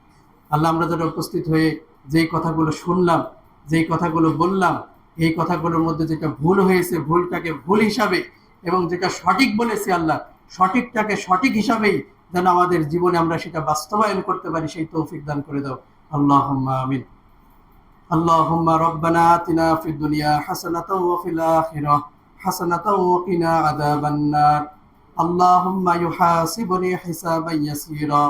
আল্লাহ, আমরা যারা উপস্থিত হয়ে যেই কথাগুলো শুনলাম, যেই কথাগুলো বললাম, এই কথাগুলোর মধ্যে যেটা ভুল হয়েছে ভুলটাকে ভুল হিসাবে এবং যেটা সঠিক বলেছি আল্লাহ, সঠিকটাকে সঠিক হিসাবেই যেন আমাদের জীবনে আমরা সেটা বাস্তবায়ন করতে পারি, সেই তৌফিক দান করে দাও আল্লাহুম্মা আমিন। اللهم ربنا آتنا في الدنيا حسنة وفي الآخرة حسنة وقنا عذاب النار. اللهم يحاسبني حسابا يسيرا،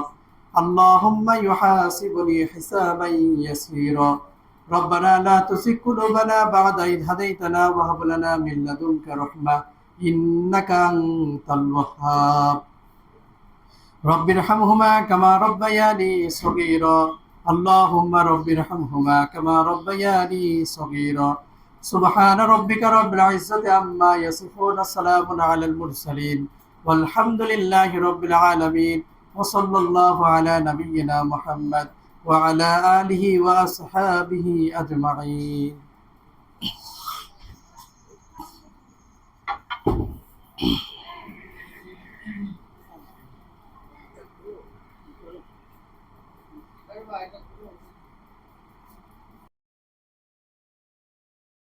اللهم يحاسبني حسابا يسيرا. ربنا لا تزغ قلوبنا بعد إذ هديتنا وهب لنا من لدنك رحمة إنك أنت الوهاب. رب ارحمهما كما ربياني صغيرا. اللهم رب ارحمهما كما ربياني صغيرا. سبحان ربك رب العزة عما يصفون، سلام على المرسلين والحمد لله رب العالمين. وصلى الله على نبينا محمد وعلى آله وأصحابه أجمعين. Bye bye.